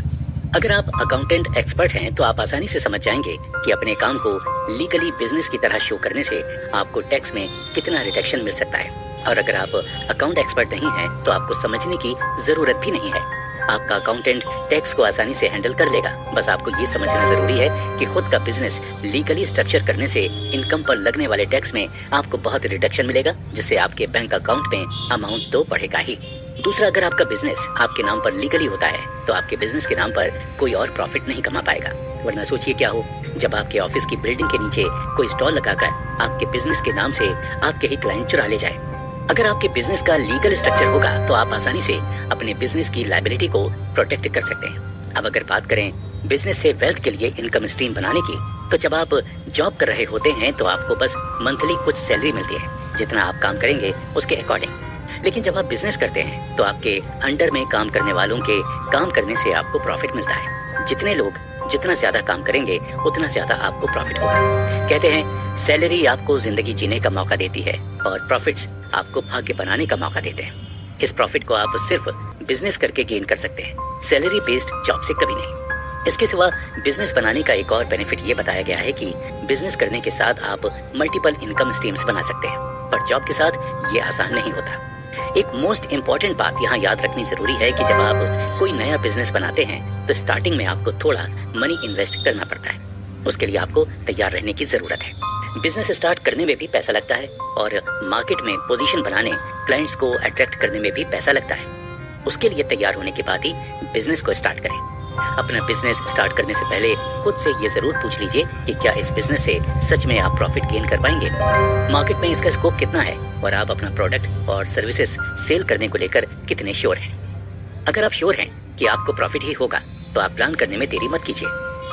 अगर आप अकाउंटेंट एक्सपर्ट हैं तो आप आसानी से समझ जाएंगे कि अपने काम को लीगली बिजनेस की तरह शो करने से आपको टैक्स में कितना रिडक्शन मिल सकता है। और अगर आप अकाउंट एक्सपर्ट नहीं हैं तो आपको समझने की जरूरत भी नहीं है। आपका अकाउंटेंट टैक्स को आसानी से हैंडल कर लेगा। बस आपको ये समझना जरूरी है कि खुद का बिजनेस लीगली स्ट्रक्चर करने से इनकम पर लगने वाले टैक्स में आपको बहुत रिडक्शन मिलेगा, जिससे आपके बैंक अकाउंट में अमाउंट तो बढ़ेगा ही। दूसरा, अगर आपका बिजनेस आपके नाम पर लीगली होता है तो आपके बिजनेस के नाम पर कोई और प्रॉफिट नहीं कमा पाएगा। वरना सोचिए क्या हो जब आपके ऑफिस की बिल्डिंग के नीचे कोई स्टॉल लगाकर आपके बिजनेस के नाम से आपके ही क्लाइंट चुरा ले जाए। अगर आपके बिजनेस का लीगल स्ट्रक्चर होगा तो आप आसानी से अपने बिजनेस की लायबिलिटी को प्रोटेक्ट कर सकते हैं। अब अगर बात करें बिजनेस से वेल्थ के लिए इनकम स्ट्रीम बनाने की, तो जब आप जॉब कर रहे होते हैं तो आपको बस मंथली कुछ सैलरी मिलती है, जितना आप काम करेंगे उसके अकॉर्डिंग। लेकिन जब आप बिजनेस करते हैं तो आपके अंडर में काम करने वालों के काम करने से आपको प्रॉफिट मिलता है। जितने लोग जितना ज्यादा काम करेंगे उतना ज्यादा आपको प्रॉफिट होगा। कहते हैं सैलरी आपको जिंदगी जीने का मौका देती है और प्रॉफिट्स आपको भाग्य बनाने का मौका देते हैं। इस प्रॉफिट को आप सिर्फ बिजनेस करके गेन कर सकते हैं, सैलरी बेस्ड जॉब से कभी नहीं। इसके सिवा बिजनेस बनाने का एक और बेनिफिट ये बताया गया है कि बिजनेस करने के साथ आप मल्टीपल इनकम स्ट्रीम्स बना सकते हैं, पर जॉब के साथ ये आसान नहीं होता। एक मोस्ट इम्पॉर्टेंट बात यहाँ याद रखनी जरूरी है कि जब आप कोई नया बिजनेस बनाते हैं तो स्टार्टिंग में आपको थोड़ा मनी इन्वेस्ट करना पड़ता है। उसके लिए आपको तैयार रहने की जरूरत है। बिजनेस स्टार्ट करने में भी पैसा लगता है और मार्केट में पोजीशन बनाने, क्लाइंट्स को अट्रैक्ट करने में भी पैसा लगता है। उसके लिए तैयार होने के बाद ही बिजनेस को स्टार्ट करें। अपना बिजनेस स्टार्ट करने से पहले खुद से ये जरूर पूछ लीजिए कि क्या इस बिजनेस से सच में आप प्रॉफिट गेन कर पाएंगे, मार्केट में इसका स्कोप कितना है और आप अपना प्रोडक्ट और सर्विसेज सेल करने को लेकर कितने श्योर हैं। अगर आप श्योर हैं कि आपको प्रॉफिट ही होगा तो आप प्लान करने में देरी मत कीजिए।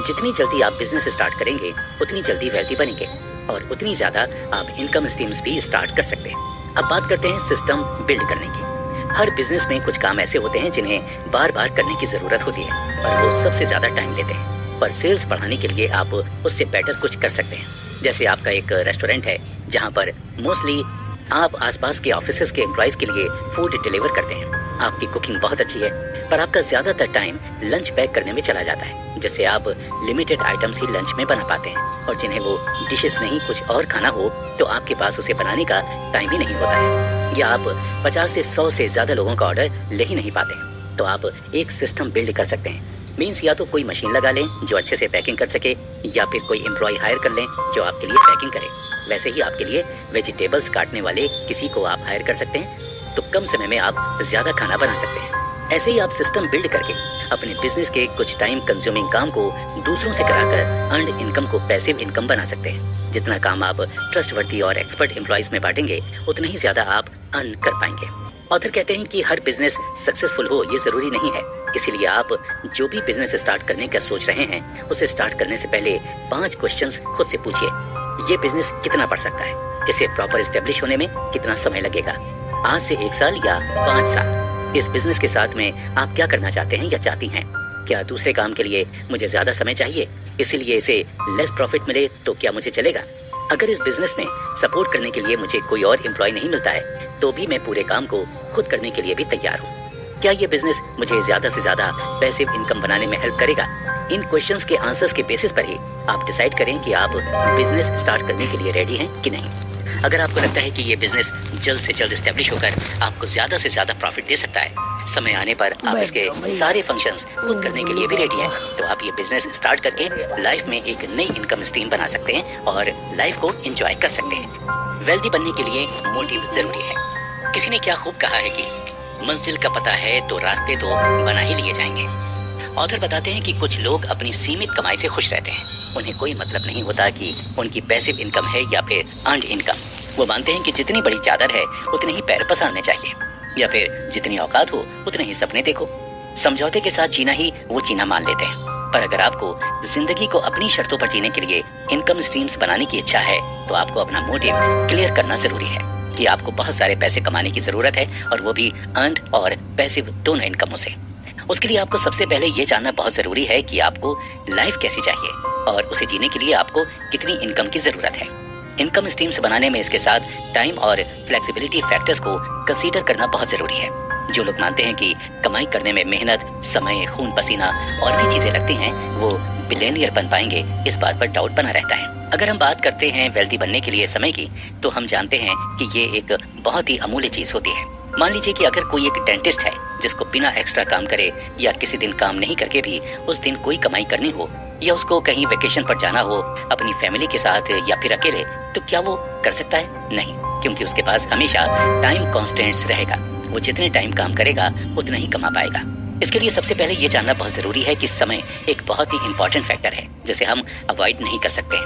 जितनी जल्दी आप बिजनेस स्टार्ट करेंगे उतनी जल्दी वेल्दी बनेंगे और उतनी ज्यादा आप इनकम स्ट्रीम्स भी स्टार्ट कर सकते हैं। अब बात करते हैं सिस्टम बिल्ड करने की। हर बिजनेस में कुछ काम ऐसे होते हैं जिन्हें बार बार करने की जरूरत होती है और वो सबसे ज्यादा टाइम लेते हैं, पर सेल्स बढ़ाने के लिए आप उससे बेटर कुछ कर सकते हैं। जैसे आपका एक रेस्टोरेंट है जहाँ पर मोस्टली आप आसपास के ऑफिसेज के एम्प्लॉयज के लिए फूड डिलीवर करते हैं। आपकी कुकिंग बहुत अच्छी है पर आपका ज्यादातर टाइम लंच पैक करने में चला जाता है, जिससे आप लिमिटेड आइटम्स ही लंच में बना पाते हैं और जिन्हें वो डिशेस नहीं कुछ और खाना हो तो आपके पास उसे बनाने का टाइम ही नहीं होता है, या आप 50 से 100 से ज्यादा लोगों का ऑर्डर ले ही नहीं पाते। तो आप एक सिस्टम बिल्ड कर सकते हैं। मीन्स या तो कोई मशीन लगा लें जो अच्छे से पैकिंग कर सके, या फिर कोई एम्प्लॉय हायर कर लें जो आपके लिए पैकिंग करे। वैसे ही आपके लिए वेजिटेबल्स काटने वाले किसी को आप हायर कर सकते हैं, तो कम समय में आप ज्यादा खाना बना सकते हैं। ऐसे ही आप सिस्टम बिल्ड करके अपने बिजनेस के कुछ टाइम कंज्यूमिंग काम को दूसरों से कराकर अर्नड इनकम को पैसिव इनकम बना सकते हैं। जितना काम आप ट्रस्टवर्दी और एक्सपर्ट एम्प्लॉयज में बांटेंगे उतना ही ज्यादा आप अर्न कर पाएंगे। ऑथर कहते हैं कि हर बिजनेस सक्सेसफुल हो ये जरूरी नहीं है, इसीलिए आप जो भी बिजनेस स्टार्ट करने का सोच रहे हैं उसे स्टार्ट करने से पहले 5 क्वेश्चंस खुद से पूछिए। ये बिजनेस कितना बढ़ सकता है, इसे प्रॉपर एस्टेब्लिश होने में कितना समय लगेगा, आज से 1 साल या 5 साल। इस बिजनेस के साथ में आप क्या करना चाहते हैं या चाहती हैं। क्या दूसरे काम के लिए मुझे ज्यादा समय चाहिए, इसीलिए इसे लेस प्रॉफिट मिले तो क्या मुझे चलेगा। अगर इस बिजनेस में सपोर्ट करने के लिए मुझे कोई और एम्प्लॉय नहीं मिलता है तो भी मैं पूरे काम को खुद करने के लिए भी तैयार हूँ। क्या ये बिजनेस मुझे ज्यादा से ज्यादा पैसिव इनकम बनाने में हेल्प करेगा। इन क्वेश्चंस के आंसर्स के बेसिस पर ही आप डिसाइड करें कि आप बिजनेस स्टार्ट करने के लिए रेडी हैं कि नहीं। अगर आपको लगता है कि ये बिजनेस जल्द से जल्द एस्टेब्लिश होकर आपको ज्यादा से ज्यादा प्रॉफिट दे सकता है, समय आने पर आप इसके सारे फंक्शंस खुद करने के लिए भी रेडी हैं, तो आप ये बिजनेस स्टार्ट करके लाइफ में एक नई इनकम स्ट्रीम बना सकते हैं और लाइफ को एंजॉय कर सकते हैं। वेल्दी बनने के लिए मोटिव जरूरी है। किसी ने क्या खूब कहा है कि मंजिल का पता है तो रास्ते तो बना ही लिए जाएंगे। ऑथर बताते हैं कि कुछ लोग अपनी सीमित कमाई से खुश रहते हैं। उन्हें कोई मतलब नहीं होता कि उनकी पैसिव इनकम है या फिर अर्न्ड इनकम। वो मानते हैं कि जितनी बड़ी चादर है उतने ही पैर पसारने चाहिए, या फिर जितनी औकात हो उतने ही सपने देखो। समझौते के साथ जीना ही वो जीना मान लेते हैं। पर अगर आपको जिंदगी को अपनी शर्तों पर जीने के लिए इनकम स्ट्रीम्स बनाने की इच्छा है तो आपको अपना मोटिव क्लियर करना जरूरी है कि आपको बहुत सारे पैसे कमाने की जरूरत है, और वो भी अर्न्ड और पैसिव दोनों इनकमों से। उसके लिए आपको सबसे पहले ये जानना बहुत जरूरी है कि आपको लाइफ कैसी चाहिए और उसे जीने के लिए आपको कितनी इनकम की जरूरत है। इनकम स्ट्रीम्स बनाने में इसके साथ टाइम और फ्लेक्सिबिलिटी फैक्टर्स को कंसीडर करना बहुत जरूरी है। जो लोग मानते हैं कि कमाई करने में मेहनत, समय, खून पसीना और भी चीजें लगती हैं, वो बिलियनियर बन पाएंगे, इस बात पर डाउट बना रहता है। अगर हम बात करते हैं वेल्दी बनने के लिए समय की, तो हम जानते हैं कि ये एक बहुत ही अमूल्य चीज होती है। मान लीजिए कि अगर कोई एक डेंटिस्ट है जिसको बिना एक्स्ट्रा काम करे या किसी दिन काम नहीं करके भी उस दिन कोई कमाई करनी हो, या उसको कहीं वेकेशन पर जाना हो अपनी फैमिली के साथ या फिर अकेले, तो क्या वो कर सकता है? नहीं, क्योंकि उसके पास हमेशा टाइम कॉन्स्टेंट्स रहेगा। वो जितने टाइम काम करेगा उतना ही कमा पाएगा। इसके लिए सबसे पहले ये जानना बहुत जरूरी है कि समय एक बहुत ही इंपॉर्टेंट फैक्टर है जिसे हम अवॉइड नहीं कर सकते।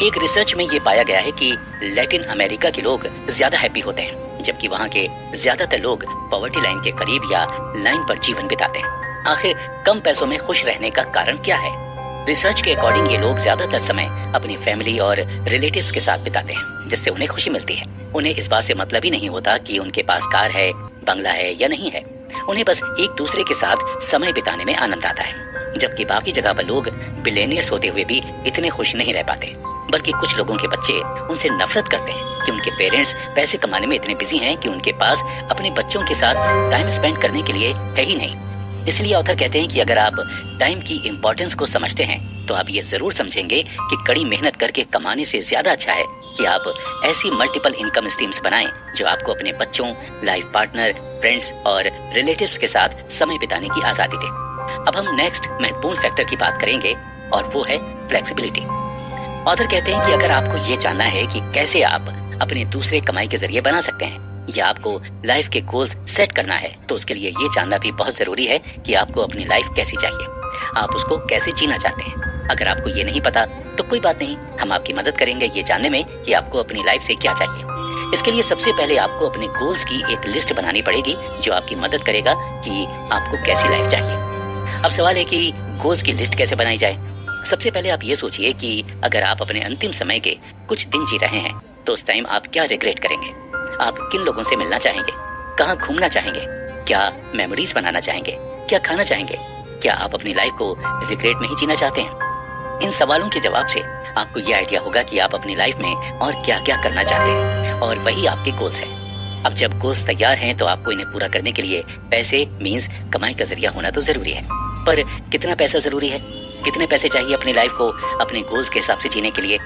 एक रिसर्च में ये पाया गया है कि लैटिन अमेरिका के लोग ज्यादा हैप्पी होते हैं, जबकि वहाँ के ज्यादातर लोग पॉवर्टी लाइन के करीब या लाइन पर जीवन बिताते हैं। आखिर कम पैसों में खुश रहने का कारण क्या है? रिसर्च के अकॉर्डिंग ये लोग ज्यादातर समय अपनी फैमिली और रिलेटिव्स के साथ बिताते हैं, जिससे उन्हें खुशी मिलती है। उन्हें इस बात से मतलब ही नहीं होता कि उनके पास कार है, बंगला है या नहीं है। उन्हें बस एक दूसरे के साथ समय बिताने में आनंद आता है। जबकि बाकी जगह पर लोग बिलियनियर्स होते हुए भी इतने खुश नहीं रह पाते, बल्कि कुछ लोगों के बच्चे उनसे नफरत करते हैं कि उनके पेरेंट्स पैसे कमाने में इतने बिजी हैं कि उनके पास अपने बच्चों के साथ टाइम स्पेंड करने के लिए है ही नहीं। इसलिए ऑथर कहते हैं कि अगर आप टाइम की इम्पोर्टेंस को समझते हैं तो आप ये जरूर समझेंगे कि कड़ी मेहनत करके कमाने से ज्यादा अच्छा है कि आप ऐसी मल्टीपल इनकम स्ट्रीम्स बनाएं जो आपको अपने बच्चों, लाइफ पार्टनर, फ्रेंड्स और रिलेटिव्स के साथ समय बिताने की आजादी दे। अब हम नेक्स्ट महत्वपूर्ण फैक्टर की बात करेंगे और वो है फ्लेक्सिबिलिटी। ऑथर कहते हैं कि अगर आपको ये जानना है कि कैसे आप अपने दूसरे कमाई के जरिए बना सकते हैं या आपको लाइफ के गोल्स सेट करना है तो उसके लिए ये जानना भी बहुत जरूरी है कि आपको अपनी लाइफ कैसी चाहिए, आप उसको कैसे जीना चाहते हैं। अगर आपको ये नहीं पता तो कोई बात नहीं, हम आपकी मदद करेंगे ये जानने में कि आपको अपनी लाइफ से क्या चाहिए। इसके लिए सबसे पहले आपको अपने गोल्स की एक लिस्ट बनानी पड़ेगी जो आपकी मदद करेगा कि आपको कैसी लाइफ चाहिए। अब सवाल है कि गोल्स की लिस्ट कैसे बनाई जाए। सबसे पहले आप ये सोचिए कि अगर आप अपने अंतिम समय के कुछ दिन जी रहे हैं तो उस टाइम आप क्या रिग्रेट करेंगे, आप किन लोगों से मिलना चाहेंगे, कहाँ घूमना चाहेंगे, क्या मेमोरीज बनाना चाहेंगे, क्या खाना चाहेंगे, क्या आप अपनी लाइफ को रिग्रेट में ही जीना चाहते हैं। इन सवालों के जवाब से आपको ये आइडिया होगा कि आप अपनी लाइफ में और क्या क्या करना चाहते हैं और वही आपके गोल्स हैं। अब जब गोल्स तैयार हैं तो आपको इन्हें पूरा करने के लिए पैसे मींस कमाई का जरिया होना तो जरूरी है, पर कितना पैसा जरूरी है, कितने पैसे चाहिए अपनी लाइफ को अपने गोल्स के हिसाब से जीने के लिए,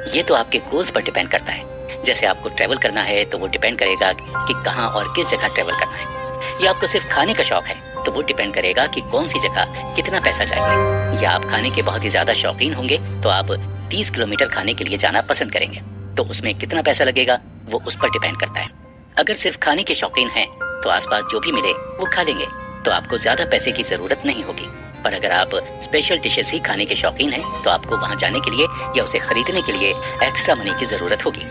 ये तो आपके गोल्स पर डिपेंड करता है। जैसे आपको ट्रैवल करना है तो वो डिपेंड करेगा कि कहाँ और किस जगह ट्रैवल करना है। या आपको सिर्फ खाने का शौक है तो वो डिपेंड करेगा कि कौन सी जगह कितना पैसा चाहिए। या आप खाने के बहुत ही ज्यादा शौकीन होंगे तो आप 30 किलोमीटर खाने के लिए जाना पसंद करेंगे, तो उसमें कितना पैसा लगेगा वो उस पर डिपेंड करता है। अगर सिर्फ खाने के शौकीन हैं तो आसपास जो भी मिले वो खा लेंगे तो आपको ज्यादा पैसे की जरूरत नहीं होगी। पर अगर आप स्पेशल डिशेस ही खाने के शौकीन हैं तो आपको वहाँ जाने के लिए या उसे खरीदने के लिए एक्स्ट्रा मनी की जरूरत होगी।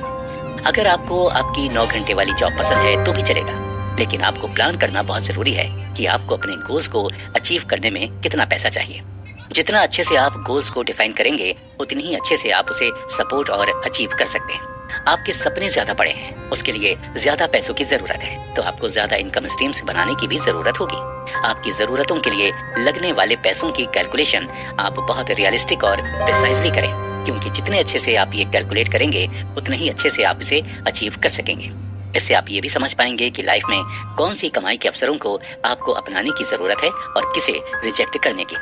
अगर आपको आपकी 9 घंटे वाली जॉब पसंद है तो भी चलेगा, लेकिन आपको प्लान करना बहुत जरूरी है कि आपको अपने गोल्स को अचीव करने में कितना पैसा चाहिए। जितना अच्छे से आप गोल्स को डिफाइन करेंगे उतनी ही अच्छे से आप उसे सपोर्ट और अचीव कर सकते हैं। आपके सपने ज्यादा बड़े हैं, उसके लिए ज्यादा पैसों की जरूरत है तो आपको ज्यादा इनकम स्ट्रीम्स बनाने की भी जरूरत होगी। आपकी जरूरतों के लिए लगने वाले पैसों की कैलकुलेशन आप बहुत रियलिस्टिक और प्रिसाइजली करें, क्योंकि जितने अच्छे से आप ये कैलकुलेट करेंगे उतने ही अच्छे से आप इसे अचीव कर सकेंगे। इससे आप ये भी समझ पाएंगे कि लाइफ में कौन सी कमाई के अवसरों को आपको अपनाने की जरूरत है और किसे रिजेक्ट करने की।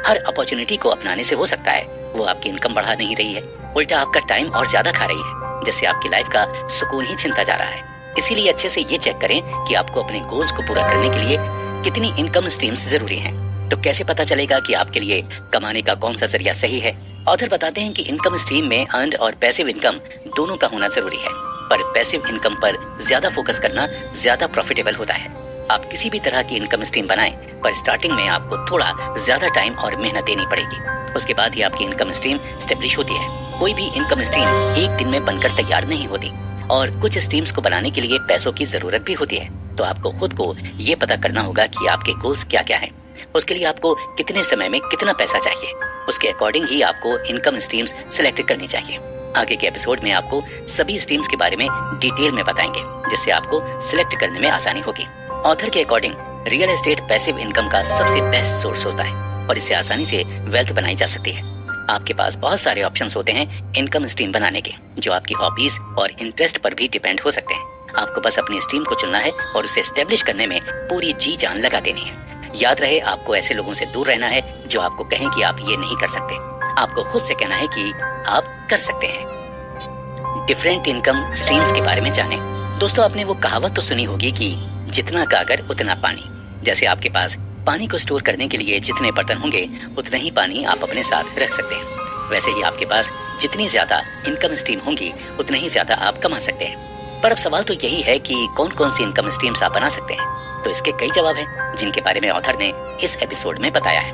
हर अपॉर्चुनिटी को अपनाने से हो सकता है वो आपकी इनकम बढ़ा नहीं रही है, उल्टा आपका टाइम और ज्यादा खा रही है, जिससे आपकी लाइफ का सुकून ही छिनता जा रहा है। इसीलिए अच्छे से ये चेक करें कि आपको अपने गोल्स को पूरा करने के लिए कितनी इनकम स्ट्रीम्स जरूरी हैं। तो कैसे पता चलेगा कि आपके लिए कमाने का कौन सा जरिया सही है। ऑथर बताते हैं कि इनकम स्ट्रीम में अर्न्ड और पैसिव इनकम दोनों का होना जरूरी है, पर पैसिव इनकम पर ज्यादा फोकस करना ज्यादा प्रॉफिटेबल होता है। आप किसी भी तरह की इनकम स्ट्रीम बनाएं, पर स्टार्टिंग में आपको थोड़ा ज्यादा टाइम और मेहनत देनी पड़ेगी, उसके बाद ही आपकी इनकम स्ट्रीम स्टेब्लिश होती है। कोई भी इनकम स्ट्रीम एक दिन में बनकर तैयार नहीं होती और कुछ स्ट्रीम्स को बनाने के लिए पैसों की जरूरत भी होती है। तो आपको खुद को ये पता करना होगा कि आपके गोल्स क्या क्या हैं, उसके लिए आपको कितने समय में कितना पैसा चाहिए, उसके अकॉर्डिंग ही आपको इनकम स्ट्रीम्स सिलेक्ट करनी चाहिए। आगे के एपिसोड में आपको सभी स्ट्रीम्स के बारे में डिटेल में बताएंगे, जिससे आपको सिलेक्ट करने में आसानी होगी। ऑथर के according real estate passive income का सबसे बेस्ट सोर्स होता है और इससे आसानी से वेल्थ बनाई जा सकती है। आपके पास बहुत सारे ऑप्शंस होते हैं इनकम स्ट्रीम बनाने के, जो आपकी हॉबीज और इंटरेस्ट पर भी डिपेंड हो सकते हैं। आपको बस अपनी स्ट्रीम को चुनना है और उसे एस्टेब्लिश करने में पूरी जी जान लगा देनी है। याद रहे, आपको ऐसे लोगों से दूर रहना है जो आपको कहें कि आप ये नहीं कर सकते। आपको खुद से कहना है कि आप कर सकते हैं। डिफरेंट इनकम स्ट्रीम्स के बारे में जानें। दोस्तों, आपने वो कहावत तो सुनी होगी कि जितना गागर उतना पानी। जैसे आपके पास पानी को स्टोर करने के लिए जितने बर्तन होंगे उतना ही पानी आप अपने साथ रख सकते हैं। वैसे ही आपके पास जितनी ज्यादा इनकम स्ट्रीम होंगी उतने ही ज्यादा आप कमा सकते हैं। पर अब सवाल तो यही है कि कौन कौन सी इनकम स्ट्रीम्स आप बना सकते हैं। तो इसके कई जवाब हैं जिनके बारे में ऑथर ने इस एपिसोड में बताया है।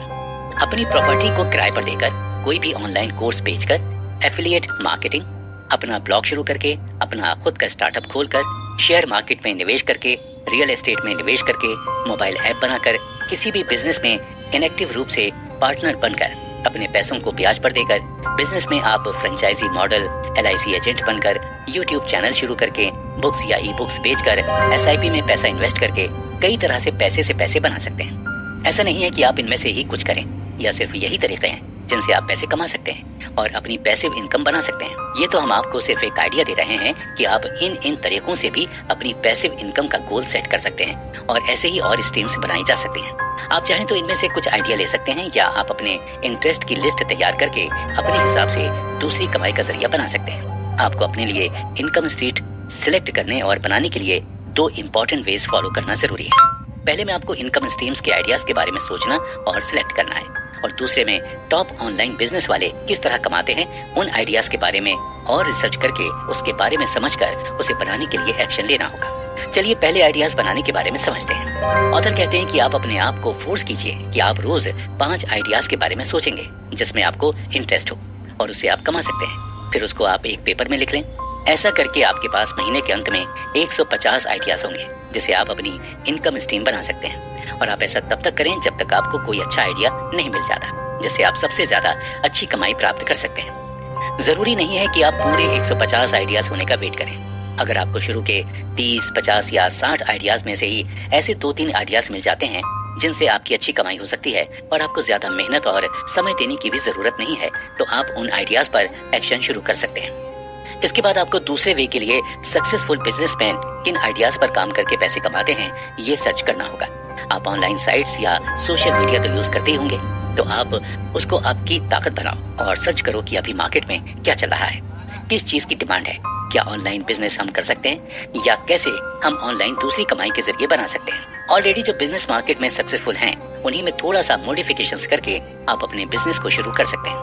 अपनी प्रॉपर्टी को किराए पर देकर, कोई भी ऑनलाइन कोर्स बेचकर, एफिलिएट मार्केटिंग, अपना ब्लॉग शुरू करके, अपना खुद का स्टार्टअप खोलकर, शेयर मार्केट में निवेश करके, रियल एस्टेट में निवेश करके, मोबाइल ऐप बनाकर, किसी भी बिजनेस में इनएक्टिव रूप से पार्टनर बनकर, अपने पैसों को ब्याज पर देकर, बिजनेस में आप फ्रेंचाइजी मॉडल, LIC एजेंट बनकर, YouTube चैनल शुरू करके, बुक्स या ई बुक्स बेचकर, SIP में पैसा इन्वेस्ट करके, कई तरह से पैसे बना सकते हैं। ऐसा नहीं है कि आप इनमें से ही कुछ करें, या सिर्फ यही तरीके हैं जिनसे आप पैसे कमा सकते हैं और अपनी पैसिव इनकम बना सकते हैं। ये तो हम आपको सिर्फ एक आइडिया दे रहे हैं कि आप इन तरीकों से भी अपनी पैसिव इनकम का गोल सेट कर सकते हैं और ऐसे ही और स्ट्रीम्स बनाई जा सकती हैं। आप चाहें तो इनमें से कुछ आइडिया ले सकते हैं या आप अपने इंटरेस्ट की लिस्ट तैयार करके अपने हिसाब से दूसरी कमाई का जरिया बना सकते हैं। आपको अपने लिए इनकम स्ट्रीट सिलेक्ट करने और बनाने के लिए 2 इंपॉर्टेंट वेज फॉलो करना जरूरी है। पहले में आपको इनकम स्ट्रीम्स के आइडियाज के बारे में सोचना और सिलेक्ट करना है, और दूसरे में टॉप ऑनलाइन बिजनेस वाले किस तरह कमाते हैं उन आइडियाज के बारे में और रिसर्च करके उसके बारे में समझकर उसे बनाने के लिए एक्शन लेना होगा। चलिए पहले आइडियाज बनाने के बारे में समझते हैं। ऑथर कहते हैं कि आप अपने आप को फोर्स कीजिए कि आप रोज 5 आइडियाज के बारे में सोचेंगे जिसमें आपको इंटरेस्ट हो और उससे आप कमा सकते हैं। फिर उसको आप एक पेपर में लिख लें। ऐसा करके आपके पास महीने के अंत में 150 आइडियाज होंगे जिसे आप अपनी इनकम स्ट्रीम बना सकते हैं। और आप ऐसा तब तक करें जब तक आपको कोई अच्छा आइडिया नहीं मिल जाता जिससे आप सबसे ज्यादा अच्छी कमाई प्राप्त कर सकते हैं। जरूरी नहीं है कि आप पूरे 150 आइडियाज होने का वेट करें। अगर आपको शुरू के 30, 50 या 60 आइडियाज में से ही ऐसे 2-3 आइडियाज मिल जाते हैं जिनसे आपकी अच्छी कमाई हो सकती है और आपको ज्यादा मेहनत और समय देने की भी जरूरत नहीं है, तो आप उन आइडियाज पर एक्शन शुरू कर सकते हैं। इसके बाद आपको दूसरे वे के लिए सक्सेसफुल बिजनेसमैन किन आइडियाज पर काम करके पैसे कमाते हैं ये सर्च करना होगा। आप ऑनलाइन साइट्स या सोशल मीडिया तो यूज करते ही होंगे, तो आप उसको आपकी ताकत बनाओ और सर्च करो कि अभी मार्केट में क्या चल रहा है, किस चीज की डिमांड है, क्या ऑनलाइन बिजनेस हम कर सकते हैं या कैसे हम ऑनलाइन दूसरी कमाई के जरिए बना सकते हैं। ऑलरेडी जो बिजनेस मार्केट में सक्सेसफुल हैं उन्हीं में थोड़ा सा मॉडिफिकेशंस करके आप अपने बिजनेस को शुरू कर सकते हैं।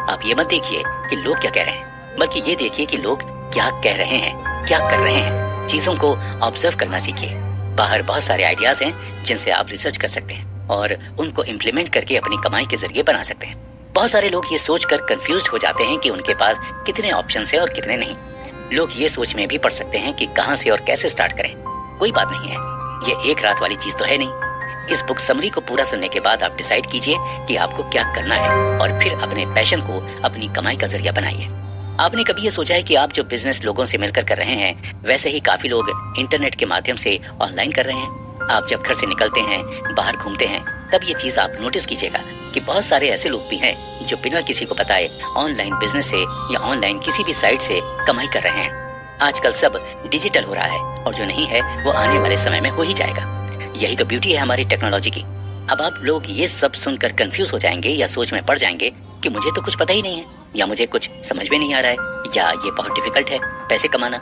आप ये मत देखिए कि लोग क्या कह रहे हैं, बल्कि ये देखिए कि लोग क्या कह रहे हैं, क्या कर रहे हैं। चीजों को ऑब्जर्व करना सीखिए। बाहर बहुत सारे आइडियाज हैं जिनसे आप रिसर्च कर सकते हैं और उनको इम्प्लीमेंट करके अपनी कमाई के जरिए बना सकते हैं। बहुत सारे लोग ये सोचकर कंफ्यूज हो जाते हैं कि उनके पास कितने ऑप्शंस हैं और कितने नहीं। लोग ये सोच में भी पड़ सकते हैं कि कहां से और कैसे स्टार्ट करें। कोई बात नहीं है, ये एक रात वाली चीज तो है नहीं। इस बुक समरी को पूरा सुनने के बाद आप डिसाइड कीजिए कि आपको क्या करना है और फिर अपने पैशन को अपनी कमाई का जरिया बनाइए। आपने कभी ये सोचा है कि आप जो बिजनेस लोगों से मिलकर कर रहे हैं वैसे ही काफी लोग इंटरनेट के माध्यम से ऑनलाइन कर रहे हैं। आप जब घर से निकलते हैं, बाहर घूमते हैं, तब ये चीज आप नोटिस कीजिएगा कि बहुत सारे ऐसे लोग भी हैं जो बिना किसी को बताए ऑनलाइन बिजनेस से या ऑनलाइन किसी भी साइट से कमाई कर रहे हैं। आजकल सब डिजिटल हो रहा है और जो नहीं है वो आने वाले समय में हो ही जाएगा। यही तो ब्यूटी है हमारी टेक्नोलॉजी की। अब आप लोग ये सब सुनकर कंफ्यूज हो जाएंगे या सोच में पड़ जाएंगे कि मुझे तो कुछ पता ही नहीं है, या मुझे कुछ समझ में नहीं आ रहा है, या ये बहुत डिफिकल्ट है पैसे कमाना।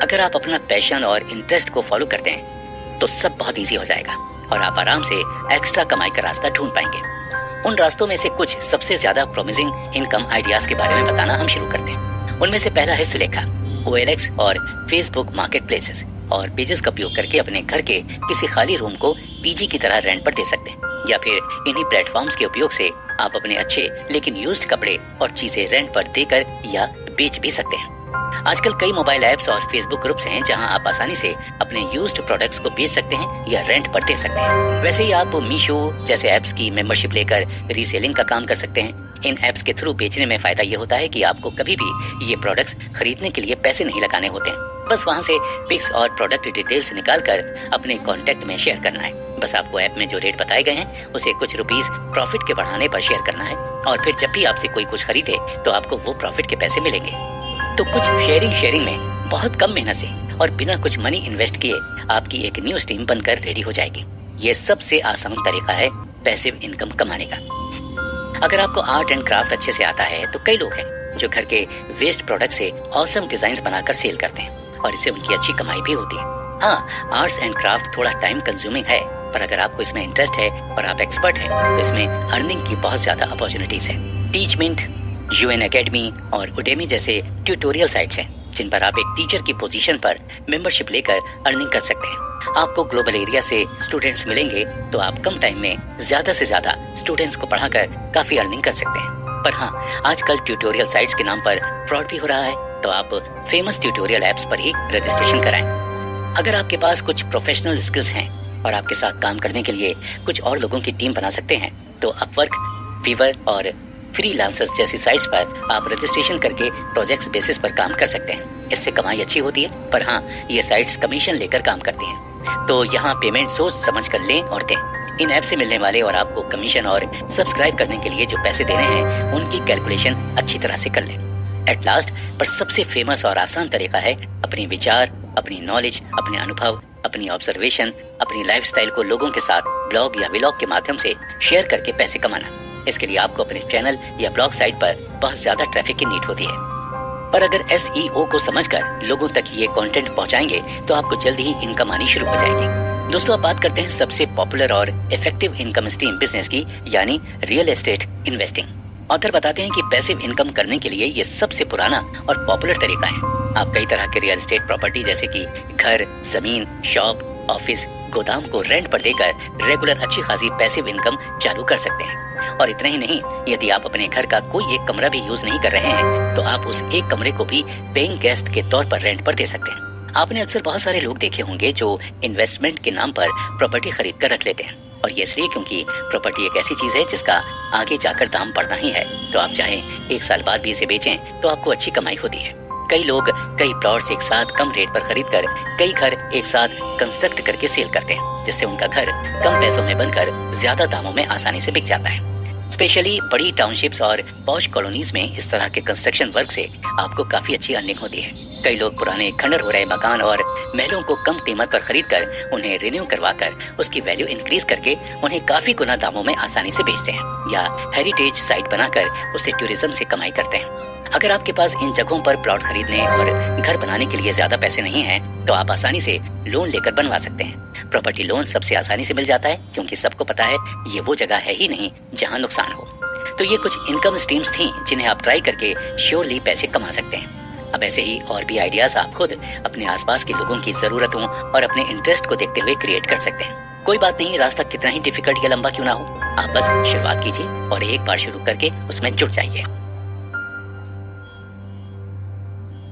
अगर आप अपना पैशन और इंटरेस्ट को फॉलो करते हैं तो सब बहुत इजी हो जाएगा और आप आराम से एक्स्ट्रा कमाई का रास्ता ढूंढ पाएंगे। उन रास्तों में से कुछ सबसे ज्यादा प्रॉमिसिंग इनकम आइडियाज के बारे में बताना हम शुरू करते हैं। उनमें से पहला है सुलेखा। OLX और फेसबुक मार्केट प्लेसेस और पेजेस का उपयोग करके अपने घर के किसी खाली रूम को PG की तरह रेंट पर दे सकते हैं, या फिर इन्हीं प्लेटफॉर्म्स के उपयोग से आप अपने अच्छे लेकिन यूज्ड कपड़े और चीजें रेंट पर देकर या बेच भी सकते हैं। आजकल कई मोबाइल ऐप्स और फेसबुक ग्रुप्स हैं जहां आप आसानी से अपने यूज्ड प्रोडक्ट्स को बेच सकते हैं या रेंट पर दे सकते हैं। वैसे ही आप मीशो जैसे ऐप्स की मेंबरशिप लेकर रीसेलिंग का काम कर सकते हैं। इन ऐप्स के थ्रू बेचने में फायदा ये होता है कि आपको कभी भी ये प्रोडक्ट्स खरीदने के लिए पैसे नहीं लगाने होते हैं। बस वहाँ से पिक्स और प्रोडक्ट डिटेल्स निकालकर अपने कॉन्टेक्ट में शेयर करना है। बस आपको ऐप में जो रेट बताए गए हैं उसे कुछ रुपीस प्रॉफिट के बढ़ाने पर शेयर करना है, और फिर जब भी आपसे कोई कुछ खरीदे तो आपको वो प्रॉफिट के पैसे मिलेंगे। तो कुछ शेयरिंग में बहुत कम मेहनत से और बिना कुछ मनी इन्वेस्ट किए आपकी एक न्यू स्ट्रीम बनकर रेडी हो जाएगी। ये सबसे आसान तरीका है पैसिव इनकम कमाने का। अगर आपको आर्ट एंड क्राफ्ट अच्छे से आता है तो कई लोग हैं जो घर के वेस्ट प्रोडक्ट से ऑसम डिजाइन बनाकर सेल करते हैं और इससे उनकी अच्छी कमाई भी होती है। हाँ, आर्ट्स एंड क्राफ्ट थोड़ा टाइम कंज्यूमिंग है, पर अगर आपको इसमें इंटरेस्ट है और आप एक्सपर्ट हैं तो इसमें अर्निंग की बहुत ज्यादा अपॉर्चुनिटीज है। टीचमिंट, UN अकेडमी और उडेमी जैसे ट्यूटोरियल साइट्स हैं जिन पर आप एक टीचर की पोजीशन पर मेंबरशिप लेकर अर्निंग कर सकते हैं। आपको ग्लोबल एरिया से स्टूडेंट्स मिलेंगे तो आप कम टाइम में ज्यादा से ज्यादा स्टूडेंट्स को पढ़ाकर काफी अर्निंग कर सकते हैं। पर हाँ, आजकल ट्यूटोरियल साइट्स के नाम पर फ्रॉड भी हो रहा है, तो आप फेमस ट्यूटोरियल ऐप्स पर ही रजिस्ट्रेशन कराएं। अगर आपके पास कुछ प्रोफेशनल स्किल्स हैं और आपके साथ काम करने के लिए कुछ और लोगों की टीम बना सकते हैं तो अपवर्क, फीवर और फ्रीलांसर्स जैसी साइट्स पर आप रजिस्ट्रेशन करके प्रोजेक्ट्स बेसिस पर काम कर सकते हैं। इससे कमाई अच्छी होती है, पर हाँ, ये साइट्स कमीशन लेकर काम करती हैं, तो यहाँ पेमेंट सोच समझ कर लें और दें। इन ऐप से मिलने वाले और आपको कमीशन और सब्सक्राइब करने के लिए जो पैसे देने हैं उनकी कैलकुलेशन अच्छी तरह से कर लें। एट लास्ट, पर सबसे फेमस और आसान तरीका है अपने विचार, अपनी नॉलेज, अपने अनुभव अपनी ऑब्जर्वेशन, अपनी लाइफस्टाइल को लोगों के साथ ब्लॉग या व्लॉग के माध्यम से शेयर करके पैसे कमाना। इसके लिए आपको अपने चैनल या ब्लॉग साइट पर बहुत ज्यादा ट्रैफिक की नीड होती है। पर अगर SEO को समझकर लोगों तक ये कंटेंट पहुंचाएंगे तो आपको जल्दी ही इनकम आनी शुरू हो जाएगी। दोस्तों, अब बात करते हैं सबसे पॉपुलर और इफेक्टिव इनकम स्ट्रीम बिजनेस की, यानी रियल एस्टेट इन्वेस्टिंग। ऑथर बताते हैं कि पैसिव इनकम करने के लिए ये सबसे पुराना और पॉपुलर तरीका है। आप कई तरह के रियल एस्टेट प्रॉपर्टी जैसे कि घर, जमीन, शॉप, ऑफिस, गोदाम को रेंट पर देकर रेगुलर अच्छी खासी पैसिव इनकम चालू कर सकते हैं। और इतना ही नहीं, यदि आप अपने घर का कोई एक कमरा भी यूज नहीं कर रहे हैं तो आप उस एक कमरे को भी पेइंग गेस्ट के तौर पर रेंट पर दे सकते हैं। आपने अक्सर बहुत सारे लोग देखे होंगे जो इन्वेस्टमेंट के नाम पर प्रॉपर्टी खरीद कर रख लेते हैं, और ये इसलिए क्योंकि प्रॉपर्टी एक ऐसी चीज है जिसका आगे जाकर दाम बढ़ना ही है। तो आप चाहे 1 साल बाद भी इसे बेचें तो आपको अच्छी कमाई होती है। कई लोग कई प्लॉट्स एक साथ कम रेट पर खरीदकर कई घर एक साथ कंस्ट्रक्ट करके सेल करते हैं, जिससे उनका घर कम पैसों में बनकर ज्यादा दामों में आसानी से बिक जाता है। स्पेशली बड़ी टाउनशिप्स और पॉश कॉलोनीज में इस तरह के कंस्ट्रक्शन वर्क से आपको काफी अच्छी अर्निंग होती है। कई लोग पुराने खंडर हो रहे मकान और महलों को कम कीमत पर खरीदकर उन्हें रिन्यू करवाकर उसकी वैल्यू इंक्रीज करके उन्हें काफी गुना दामों में आसानी से बेचते हैं, या हेरिटेज साइट बनाकर उससे टूरिज्म से कमाई करते हैं। अगर आपके पास इन जगहों पर प्लॉट खरीदने और घर बनाने के लिए ज्यादा पैसे नहीं हैं, तो आप आसानी से लोन लेकर बनवा सकते हैं। प्रॉपर्टी लोन सबसे आसानी से मिल जाता है क्योंकि सबको पता है ये वो जगह है ही नहीं जहां नुकसान हो। तो ये कुछ इनकम स्ट्रीम्स थी जिन्हें आप ट्राई करके श्योरली पैसे कमा सकते हैं। अब ऐसे ही और भी आइडियाज आप खुद अपने आसपास के लोगों की जरूरतों और अपने इंटरेस्ट को देखते हुए क्रिएट कर सकते हैं। कोई बात नहीं, रास्ता कितना ही डिफिकल्ट या लंबा क्यों ना हो, आप बस शुरुआत कीजिए और एक बार शुरू करके उसमें जुट जाइए।